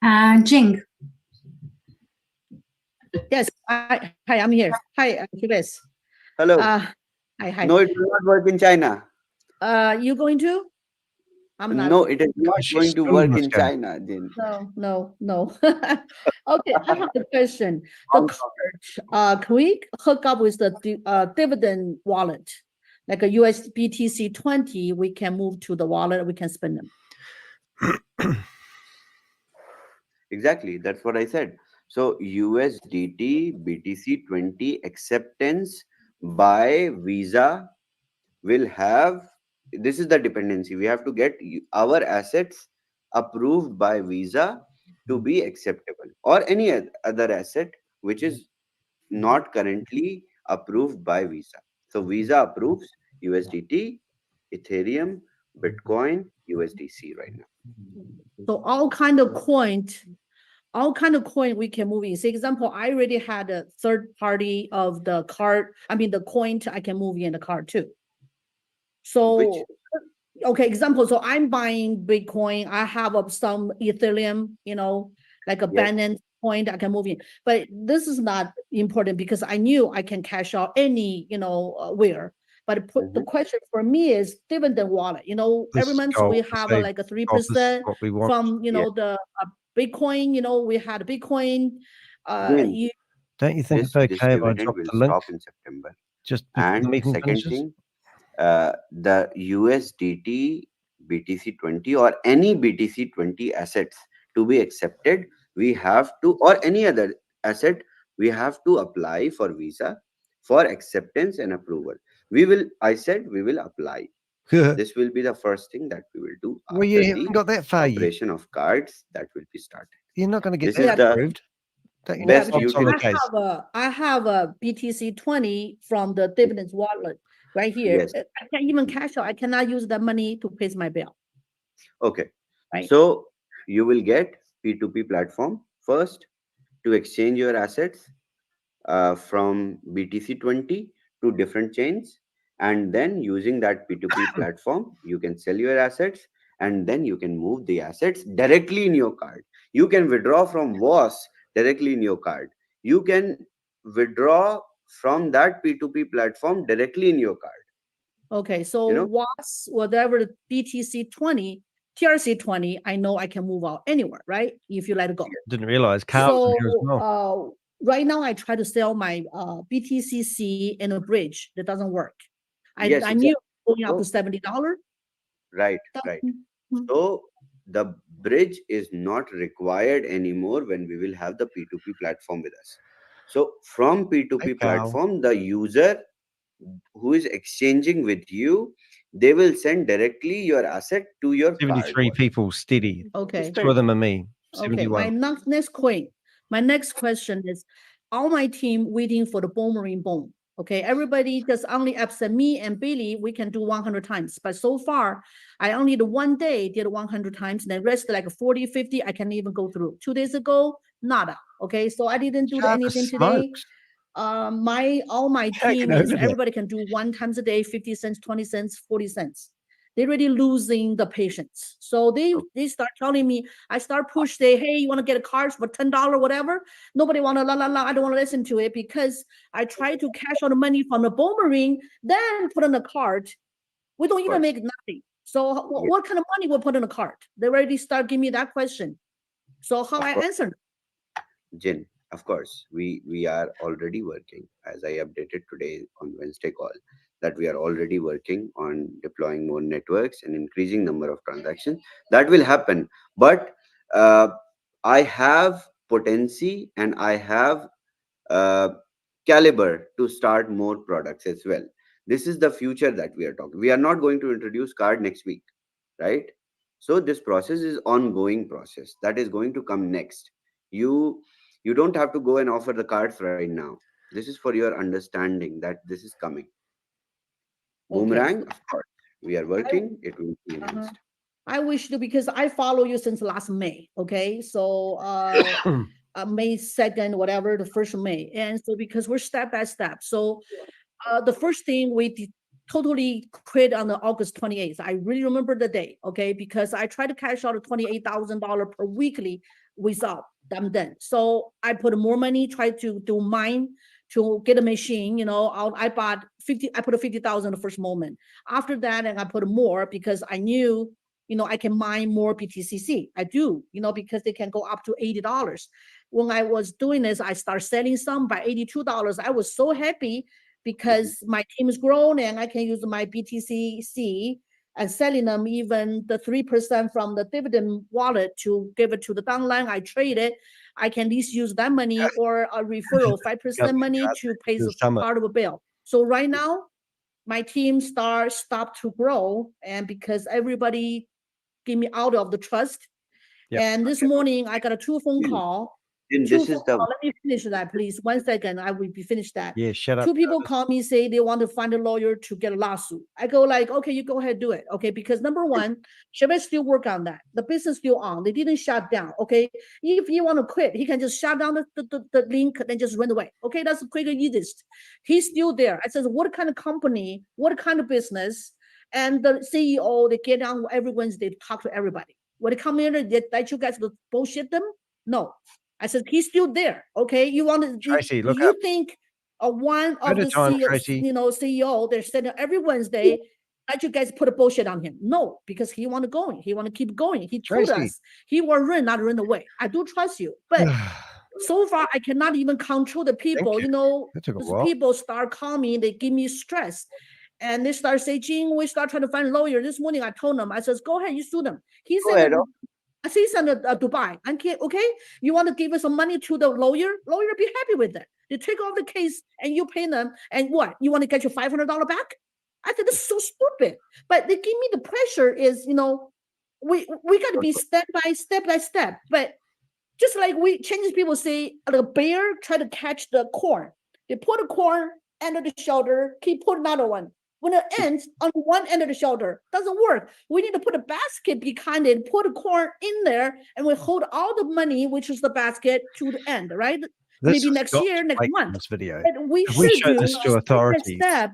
down. Jing. Yes. Hi, I'm here. Hi, Shavez. Hello. Hi. No, it will not work in China. You going to? I'm not. No, it is not Gosh, going she's to still work must in go. China, Jin. No. Okay, I have a question. The card, can we hook up with the dividend wallet? Like a US BTC 20, we can move to the wallet, we can spend them. Exactly, that's what I said. So USDT BTC 20 acceptance by Visa will have, this is the dependency. We have to get our assets approved by Visa to be acceptable, or any other asset which is not currently approved by Visa. So Visa approves USDT, Ethereum, Bitcoin, USDC right now. So all kind of coin we can move in. Say example, I already had a third party of the card. I mean the coin I can move in the card too. So okay, example. So I'm buying Bitcoin. I have some Ethereum, like a Binance coin I can move in. But this is not important because I knew I can cash out any, where. But the question for me is dividend wallet. Every month we have like a 3% from, the Bitcoin. We had Bitcoin. Don't you think This it's okay if I dividend drop will the link stop in September. just before the And meeting second finishes? thing, the USDT BTC 20 or any BTC 20 assets to be accepted, we have to, or any other asset, we have to apply for Visa for acceptance and approval. I said we will apply. This will be the first thing that we will do Well, after you the haven't got that far yet. operation of cards that will be started. You're not going to get This that is the approved. Don't you best know you what's on the case? I have a BTC 20 from the dividends wallet right here. Yes. I can't even cash out. I cannot use that money to pay my bill. Okay. Right. So you will get P2P platform first to exchange your assets from BTC 20 to different chains. And then using that P2P platform, you can sell your assets and then you can move the assets directly in your card. You can withdraw from WAAS directly in your card. You can withdraw from that P2P platform directly in your card. Okay, so WAAS, whatever the BTC 20, TRC 20, I know I can move out anywhere, right? If you let it go. Didn't realize Kaur's in here as well. So right now I try to sell my BTCC in a bridge. That doesn't work. Yes, I knew going up to $70. Right. So the bridge is not required anymore when we will have the P2P platform with us. So from P2P platform, the user who is exchanging with you, they will send directly your asset to your 73 people steady. Okay. Two of them are me. Okay, 71. my next question is, all my team waiting for the Boomerang boom. Okay, everybody just only upset me and Billy, we can do 100 times. But so far, I only did one day, did 100 times, and the rest like 40, 50, I can't even go through. 2 days ago, nada. Okay, so I didn't do anything today. All my team is everybody can do 1 time a day, 50 cents, 20 cents, 40 cents. They're already losing the patience. So they start telling me, I start push, hey, you want to get a card for $10, whatever. Nobody want to I don't want to listen to it because I try to cash out the money from the Boomerang, then put in a card. We don't even make nothing. So what kind of money we put in a card? They already start giving me that question. So how I answer? Jin, of course, we are already working, as I updated today on Wednesday call, that we are already working on deploying more networks and increasing number of transactions. That will happen. But I have potency and I have caliber to start more products as well. This is the future that we are talking. We are not going to introduce card next week, right? So this process is ongoing process that is going to come next. You don't have to go and offer the cards right now. This is for your understanding that this is coming. Boomerang, of course, we are working. It will be announced. I wish to, because I follow you since last May. Okay, so May 2nd, whatever, the 1st May, and so because we're step by step. So the first thing we totally quit on the August 28th. I really remember the day. Okay, because I tried to cash out $28,000 per weekly without them then. So I put more money, tried to do mine to get a machine. I bought 50. I put a 50,000 the first moment. After that, and I put more because I knew I can mine more BTCC. I do, because they can go up to $80. When I was doing this, I started selling some by $82. I was so happy because my team is grown and I can use my BTCC and selling them even the 3% from the dividend wallet to give it to the downline. I trade it. I can at least use that money or a referral, 5% money to pay the part of a bill. So right now, my team stopped to grow, and because everybody gave me out of the trust. And this morning I got a 2 phone call. This is the Let me finish that, please. 1 second, I will be finished that. Yeah, shut up. 2 people call me, say they want to find a lawyer to get a lawsuit. I go like, okay, you go ahead, do it. Okay, because number one, Shavez still work on that. The business still on. They didn't shut down. Okay, if he want to quit, he can just shut down the link and just run away. Okay, that's the quicker easiest. He's still there. I said, what kind of company? What kind of business? And the CEO, they get down every Wednesday to talk to everybody. When they come in, they let you guys bullshit them? No. I said, he's still there. Okay. You want to, Tracy, look you up. think one of the Tracy. CEO, they're sitting every Wednesday, let you guys put a bullshit on him. No, because he want to go. He want to keep going. He told us he will run, not run away. I do trust you. But so far, I cannot even control the people. Those people start calling me, they give me stress. And they start saying, Jing, we start trying to find a lawyer. This morning, I told them, I says, go ahead, you sue them. He said, he's in Dubai. Okay, you want to give us some money to the lawyer? Lawyer be happy with it. They take off the case and you pay them. And what? You want to get your $500 back? I said, this is so stupid. But they give me the pressure is, we got to be step by step. But just like Chinese people say, the bear try to catch the corn. They put a corn under the shoulder, keep putting another one. When it ends on one end of the shoulder, doesn't work. We need to put a basket behind it, put a corn in there, and we hold all the money, which is the basket, to the end, right? Maybe next year, next month. This video. But we should show do this to authorities. step,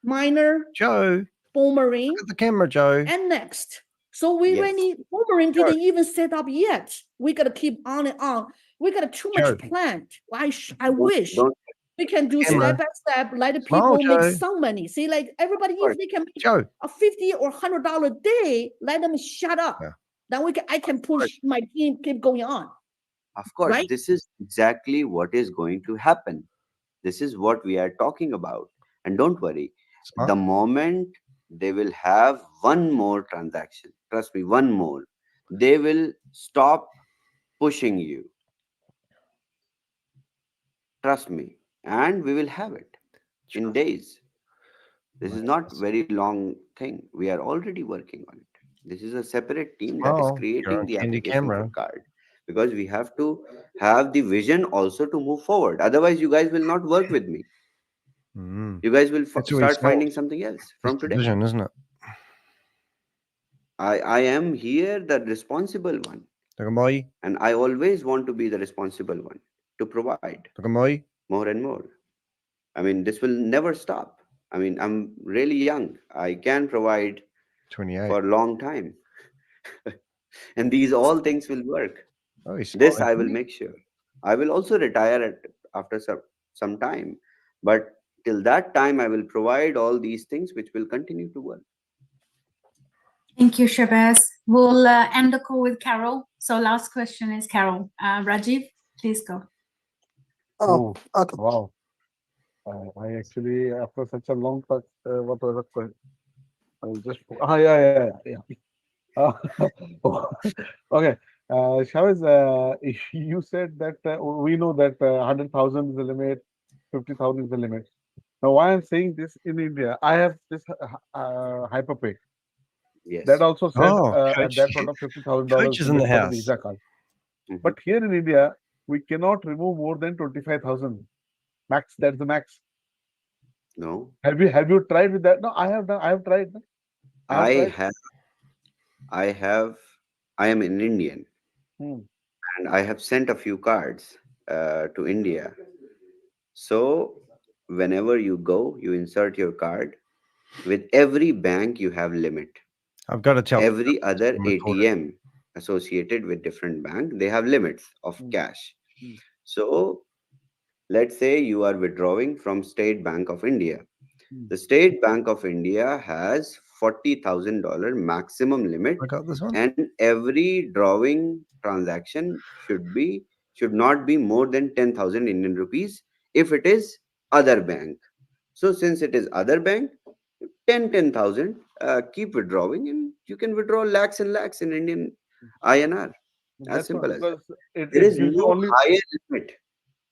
minor, Joe, Boomerang, look at the camera, Joe. And next. So we really, Boomerang didn't even set up yet. We got to keep on and on. We got too much planned. I wish we can do step by step, let the people make some money. See, like everybody, if they can make a $50 or $100 a day, let them shut up. Then I can push my team, keep going on. Of course, this is exactly what is going to happen. This is what we are talking about. And don't worry, the moment they will have one more transaction, trust me, one more, they will stop pushing you. Trust me. And we will have it in days. This is not very long thing. We are already working on it. This is a separate team that is creating the application for card, because we have to have the vision also to move forward. Otherwise, you guys will not work with me. You guys will start finding something else from today. Vision, isn't it? I am here the responsible one. And I always want to be the responsible one to provide more and more. I mean, this will never stop. I mean, I'm really young. I can provide 28 for a long time. And these all things will work. This I will make sure. I will also retire after some time. But till that time, I will provide all these things which will continue to work. Thank you, Shavez. We'll end the call with Carol. So last question is Carol. Rajiv, please go. Oh, okay. Wow. I actually, after such a long talk, what was the question? Okay. Shavez, you said that we know that 100,000 is the limit, 50,000 is the limit. Now, why I'm saying this in India, I have this hyperpay. Yes. That also said at that point of $50,000 is in the house. Visa card. But here in India, we cannot remove more than 25,000. Max, that's the max. No. Have you tried with that? No, I have done. I have tried. I am an Indian, and I have sent a few cards to India. So whenever you go, you insert your card. With every bank, you have limit. I've got to tell every other ATM associated with different bank, they have limits of cash. So let's say you are withdrawing from State Bank of India. The State Bank of India has $40,000 maximum limit, I got this one. and every drawing transaction should not be more than 10,000 Indian rupees if it is other bank. So since it is other bank, 10,000, keep withdrawing, and you can withdraw lakhs and lakhs in Indian INR. As That's simple what, as that. because it There is gives you no only higher limit.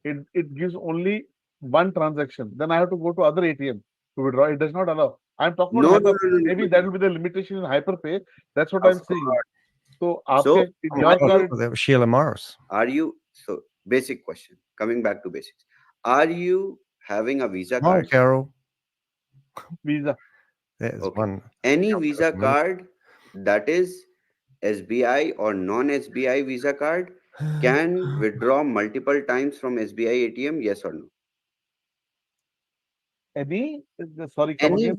it gives only one transaction. Then I have to go to other ATM to withdraw. It does not allow. I'm talking No, about no, hyper. no, no, Maybe no. that will be the limitation in hyperpay. That's what Of I'm saying. course. So, So, in Oh, your God, card, that was Sheila Morris. are you, so basic question, coming back to basics. Are you having a Visa Hi, card? Carol. Visa. There's Okay. one. Any Visa card that is SBI or non-SBI Visa card can withdraw multiple times from SBI ATM, yes or no? sorry, come again.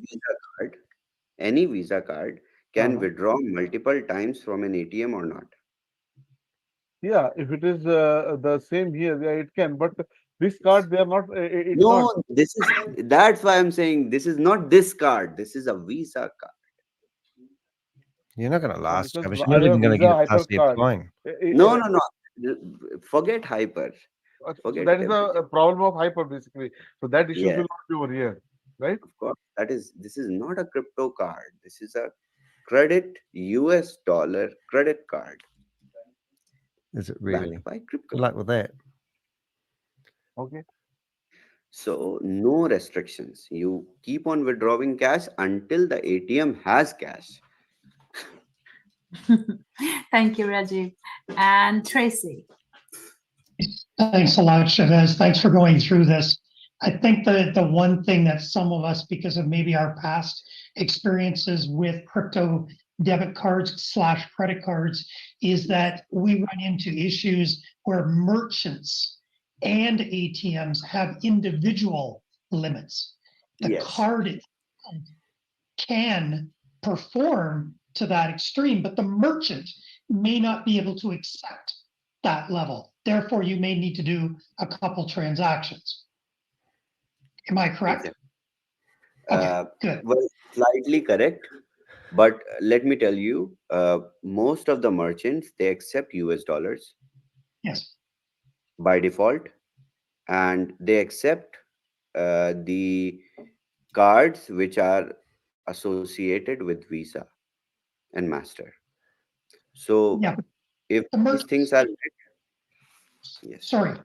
Any Visa card can Uh-huh. withdraw multiple times from an ATM or not? Yeah, if it is the same here, yeah, it can. But this card, they are not. It's No, not. that's why I'm saying this is not this card. This is a Visa card. You're not going to last, Because Shavez. You're I not have even going to Visa get it past the HyperCard. applying. No. Forget hyper. So Forget that is everything. a problem of hyper, basically. So that issues Yes. will not be over here, right? Of course, this is not a crypto card. This is a credit US dollar credit card Is it really? backed by crypto. Good luck with that. Okay. So no restrictions. You keep on withdrawing cash until the ATM has cash. Thank you, Rajiv. And Tracy. Thanks a lot, Shavez. Thanks for going through this. I think that the one thing that some of us, because of maybe our past experiences with crypto debit cards / credit cards, is that we run into issues where merchants and ATMs have individual limits. The Yes. card can perform to that extreme, but the merchant may not be able to accept that level. Therefore, you may need to do a couple transactions. Am I correct? Okay, good. Well, slightly correct. But let me tell you, most of the merchants, they accept US dollars. Yes. By default, and they accept the cards which are associated with Visa and Master. So Yeah, if these things are yes. Sorry,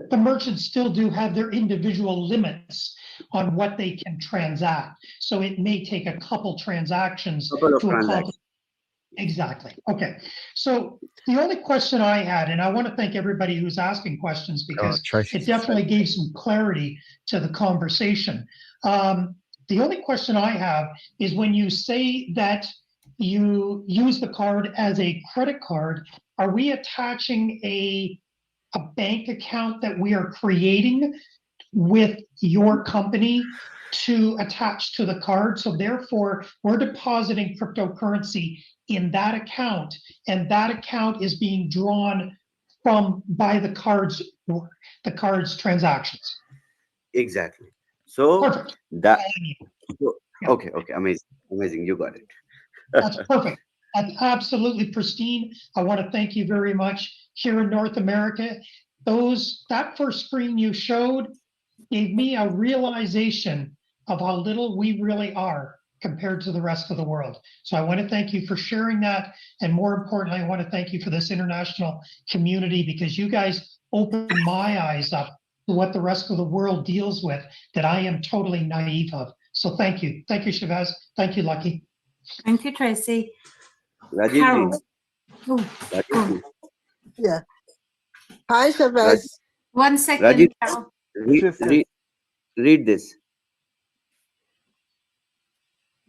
the merchants still do have their individual limits on what they can transact. So it may take a couple transactions to accomplish. Exactly. Okay. So the only question I had, and I want to thank everybody who's asking questions because it definitely gave some clarity to the conversation. The only question I have is when you say that you use the card as a credit card, are we attaching a bank account that we are creating with your company to attach to the card? So therefore, we're depositing cryptocurrency in that account, and that account is being drawn from by the cards transactions. Exactly. So Perfect. that okay, amazing, you got it. That's perfect. That's absolutely pristine. I want to thank you very much. Here in North America, that first screen you showed gave me a realization of how little we really are compared to the rest of the world. So I want to thank you for sharing that. And more importantly, I want to thank you for this international community because you guys opened my eyes up to what the rest of the world deals with that I am totally naive of. So thank you. Thank you, Shavez. Thank you, Lucky. Thank you, Tracy. Rajiv, Yeah. Hi, Shavez. 1 second, Rajiv, Carol. read this.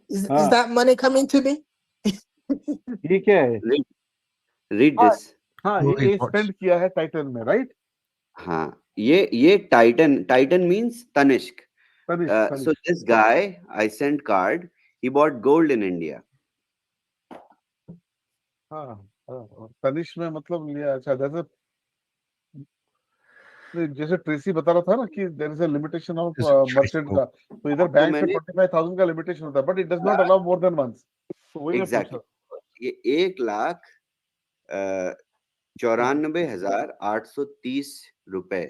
Is that money coming to me? Read this. ये spend किया है Titan में, right? हाँ, ये Titan means Tanishq. So this guy, I sent card. He bought gold in India. हाँ, Tanishq में मतलब लिया अच्छा. जैसे ट्रेसी बता रहा था ना कि there is a limitation of merchant का, तो इधर आपको बैंक से मैंने 25,000 का limitation होता है, but it does not allow more than once. तो वही मैं पूछ एग्जैक्टली रहा ये 1,94,830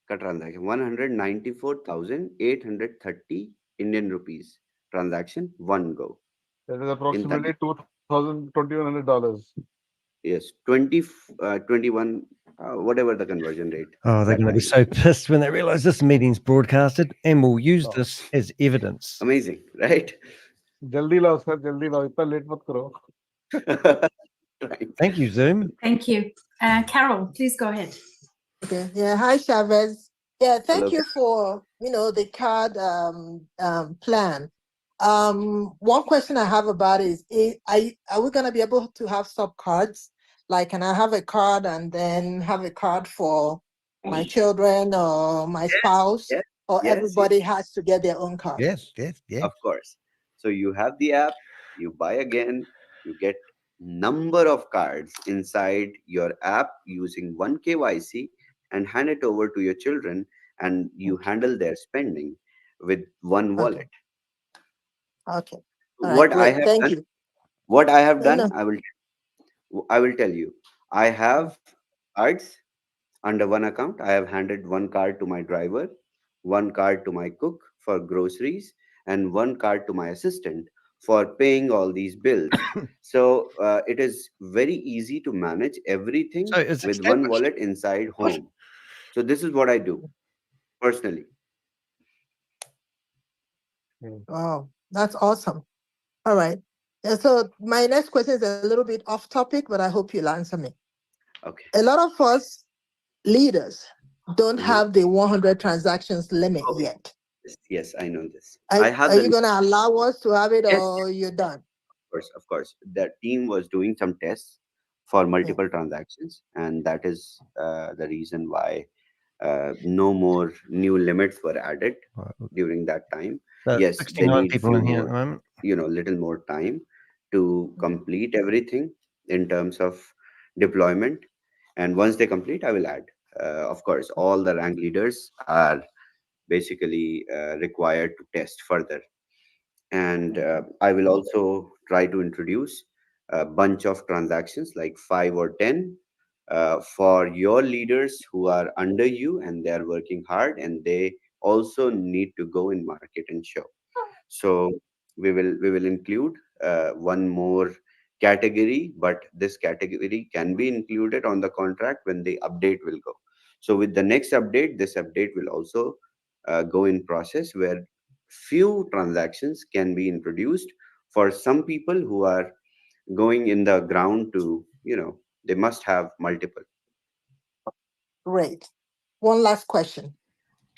का transaction 194,830 Indian rupees transaction one go. That is approximately $2,100. Yes, 21, whatever the conversion rate. Oh, they're that going to be time. so pissed when they realize this meeting's broadcasted, and we'll use this as evidence. Amazing, right? जल्दी लाओ sir, जल्दी लाओ, इतना late मत करो. Thank you, Zoom. Thank you. Carol, please go ahead. Okay. Yeah. Hi, Chavez. Yeah. Thank Hello. you for the card plan. One question I have about is are we gonna be able to have sub cards? Like, can I have a card and then have a card for my children or my spouse, yes, or yes, everybody has to get their own card? Yes. Of course. So you have the app, you buy again, you get number of cards inside your app using one KYC and hand it over to your children, and you handle their spending with one wallet. Okay. What I have Thank done, you. what I have done, No. I will tell you. I have cards under one account. I have handed one card to my driver, one card to my cook for groceries, and one card to my assistant for paying all these bills. So it is very easy to manage everything So it's with one established. wallet inside home. So this is what I do personally. Wow, that's awesome. All right. Yeah, so my next question is a little bit off topic, but I hope you'll answer me. Okay. A lot of us leaders don't have the 100 transactions limit yet. Yes, I know this. Are, I have are the you going to allow us to have it, Yes, or you're done? of course. The team was doing some tests for multiple transactions, and that is the reason why no more new limits were added during that time. Yes, they 69 need people few in here at the more, moment. little more time to complete everything in terms of deployment. And once they complete, I will add. Of course, all the rank leaders are basically required to test further. And I will also try to introduce a bunch of transactions like 5 or 10 for your leaders who are under you and they are working hard, and they also need to go in market and show. So we will include one more category, but this category can be included on the contract when the update will go. So with the next update, this update will also go in process where few transactions can be introduced for some people who are going in the ground to, they must have multiple. Great. One last question.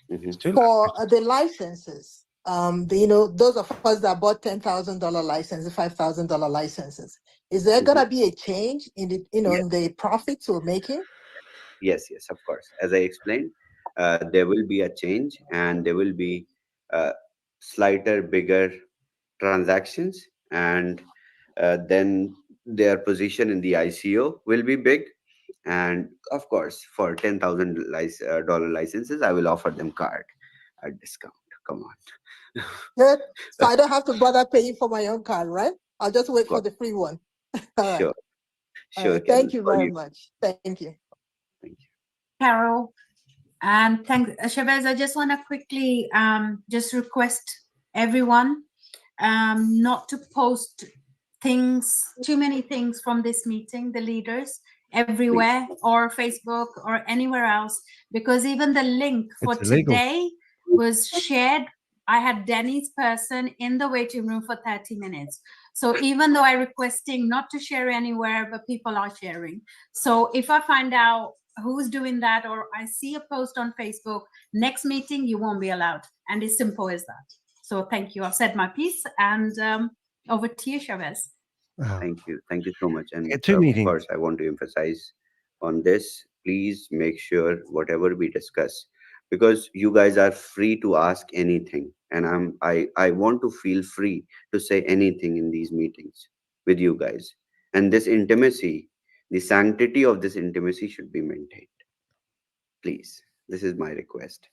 For the licenses, those of us that bought $10,000 licenses, $5,000 licenses, is there gonna be a change in the, in the profits we're making? Yes, of course. As I explained, there will be a change, and there will be slighter, bigger transactions, and then their position in the ICO will be big. And of course, for $10,000 licenses, I will offer them card at discount. Come on. Good. So I don't have to bother paying for my own card, right? I'll just wait for course. the free one. All right. Sure. All right. Carol. Thank you very much. Thank you. Carol, and thanks, Shavez. I just want to quickly just request everyone not to post too many things from this meeting, the leaders, everywhere, or Facebook or anywhere else, because even the link for today was shared. I had Danny's person in the waiting room for 30 minutes. So even though I'm requesting not to share anywhere, but people are sharing. So if I find out who's doing that, or I see a post on Facebook, next meeting, you won't be allowed. And it's simple as that. So thank you. I've said my piece, and over to you, Chavez. Thank you so much. And two of meetings. course, I want to emphasize on this. Please make sure whatever we discuss, because you guys are free to ask anything, and I want to feel free to say anything in these meetings with you guys. And this intimacy, the sanctity of this intimacy should be maintained. Please. This is my request.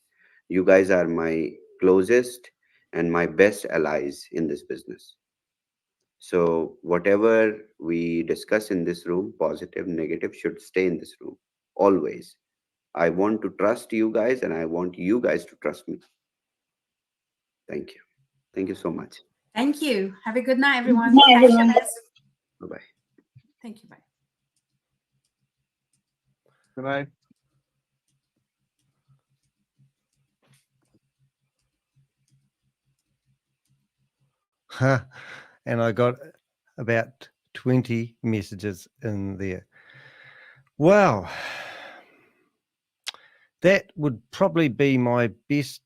You guys are my closest and my best allies in this business. So whatever we discuss in this room, positive, negative, should stay in this room always. I want to trust you guys, and I want you guys to trust me. Thank you. Thank you so much. Thank you. Have a good night, everyone. Good night, Thanks, everyone. Shavez. Bye-bye. Thank you. Bye. Good night. And I got about 20 messages in there. Wow. That would probably be my best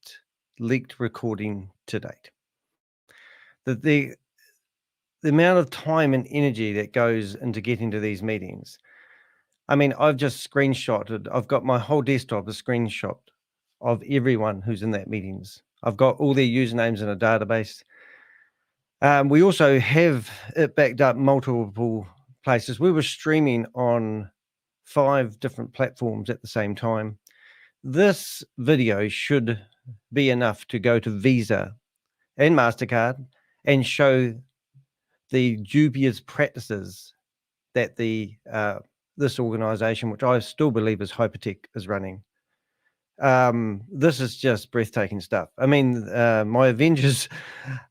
leaked recording to date. The amount of time and energy that goes into getting to these meetings. I mean, I've just screenshotted. I've got my whole desktop a screenshot of everyone who's in that meetings. I've got all their usernames in a database. We also have it backed up multiple places. We were streaming on 5 different platforms at the same time. This video should be enough to go to Visa and MasterCard and show the dubious practices that this organization, which I still believe is Hypertech, is running. This is just breathtaking stuff. I mean, my Avengers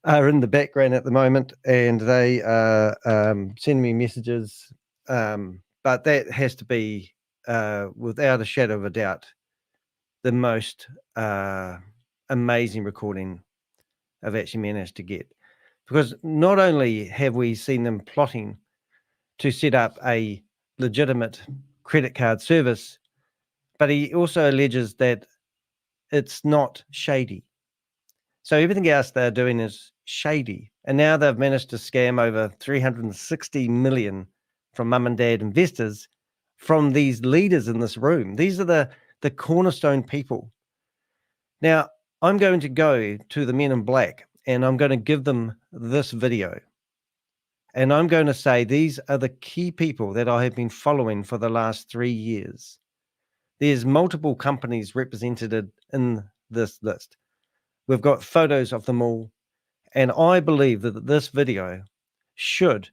are in the background at the moment, and they are sending me messages. But that has to be, without a shadow of a doubt, the most amazing recording I've actually managed to get. Because not only have we seen them plotting to set up a legitimate credit card service, but he also alleges that it's not shady. So everything else they're doing is shady. And now they've managed to scam over 360 million from mum and dad investors from these leaders in this room. These are the cornerstone people. Now, I'm going to go to the men in black and I'm going to give them this video. And I'm going to say these are the key people that I have been following for the last 3 years. There's multiple companies represented in this list. We've got photos of them all. And I believe that this video should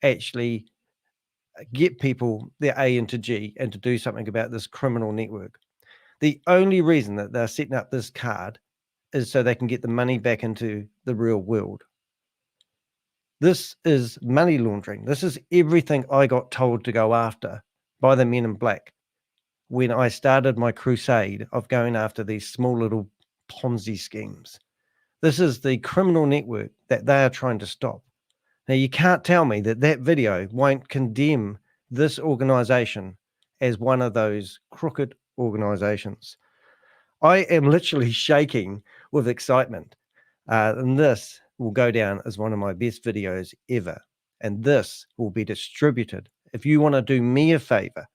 actually get people their A into G and to do something about this criminal network. The only reason that they're setting up this card is so they can get the money back into the real world. This is money laundering. This is everything I got told to go after by the men in black when I started my crusade of going after these small little Ponzi schemes. This is the criminal network that they are trying to stop. Now, you can't tell me that that video won't condemn this organization as one of those crooked organizations. I am literally shaking with excitement. And this will go down as one of my best videos ever. And this will be distributed. If you want to do me a favor,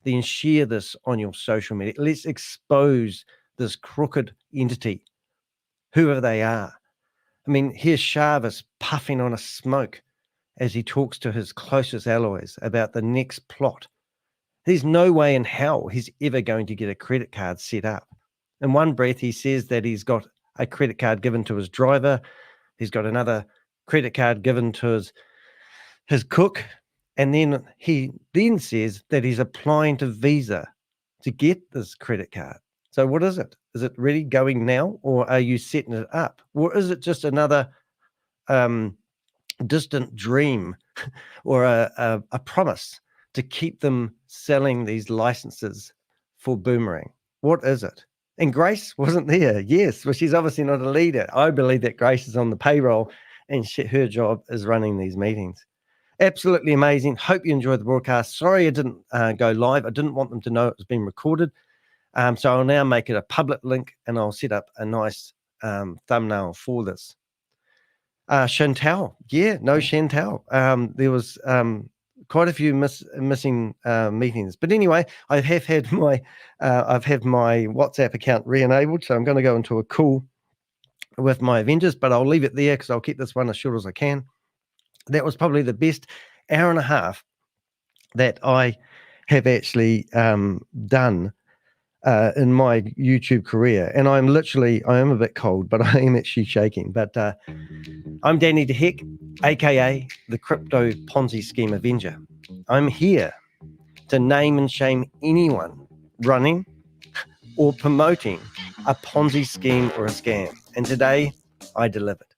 then share this on your social media. Let's expose this crooked entity, whoever they are. I mean, here's Shavez puffing on a smoke as he talks to his closest allies about the next plot. There's no way in hell he's ever going to get a credit card set up. In one breath, he says that he's got a credit card given to his driver. He's got another credit card given to his cook. And then he then says that he's applying to Visa to get this credit card. So what is it? Is it really going now, or are you setting it up? Or is it just another distant dream or a promise to keep them selling these licenses for Boomerang? What is it? And Grace wasn't there. Yes, well, she's obviously not a leader. I believe that Grace is on the payroll and her job is running these meetings. Absolutely amazing. Hope you enjoyed the broadcast. Sorry I didn't go live. I didn't want them to know it was being recorded. So I'll now make it a public link and I'll set up a nice thumbnail for this. Chantal. Yeah, no Chantal. There was quite a few missing meetings. But anyway, I have had my WhatsApp account re-enabled, so I'm going to go into a call with my Avengers, but I'll leave it there because I'll keep this one as short as I can. That was probably the best hour and a half that I have actually done in my YouTube career. And I am a bit cold, but I am actually shaking. But I'm Danny de Hek, aka the Crypto Ponzi Scheme Avenger. I'm here to name and shame anyone running or promoting a Ponzi scheme or a scam. And today I delivered.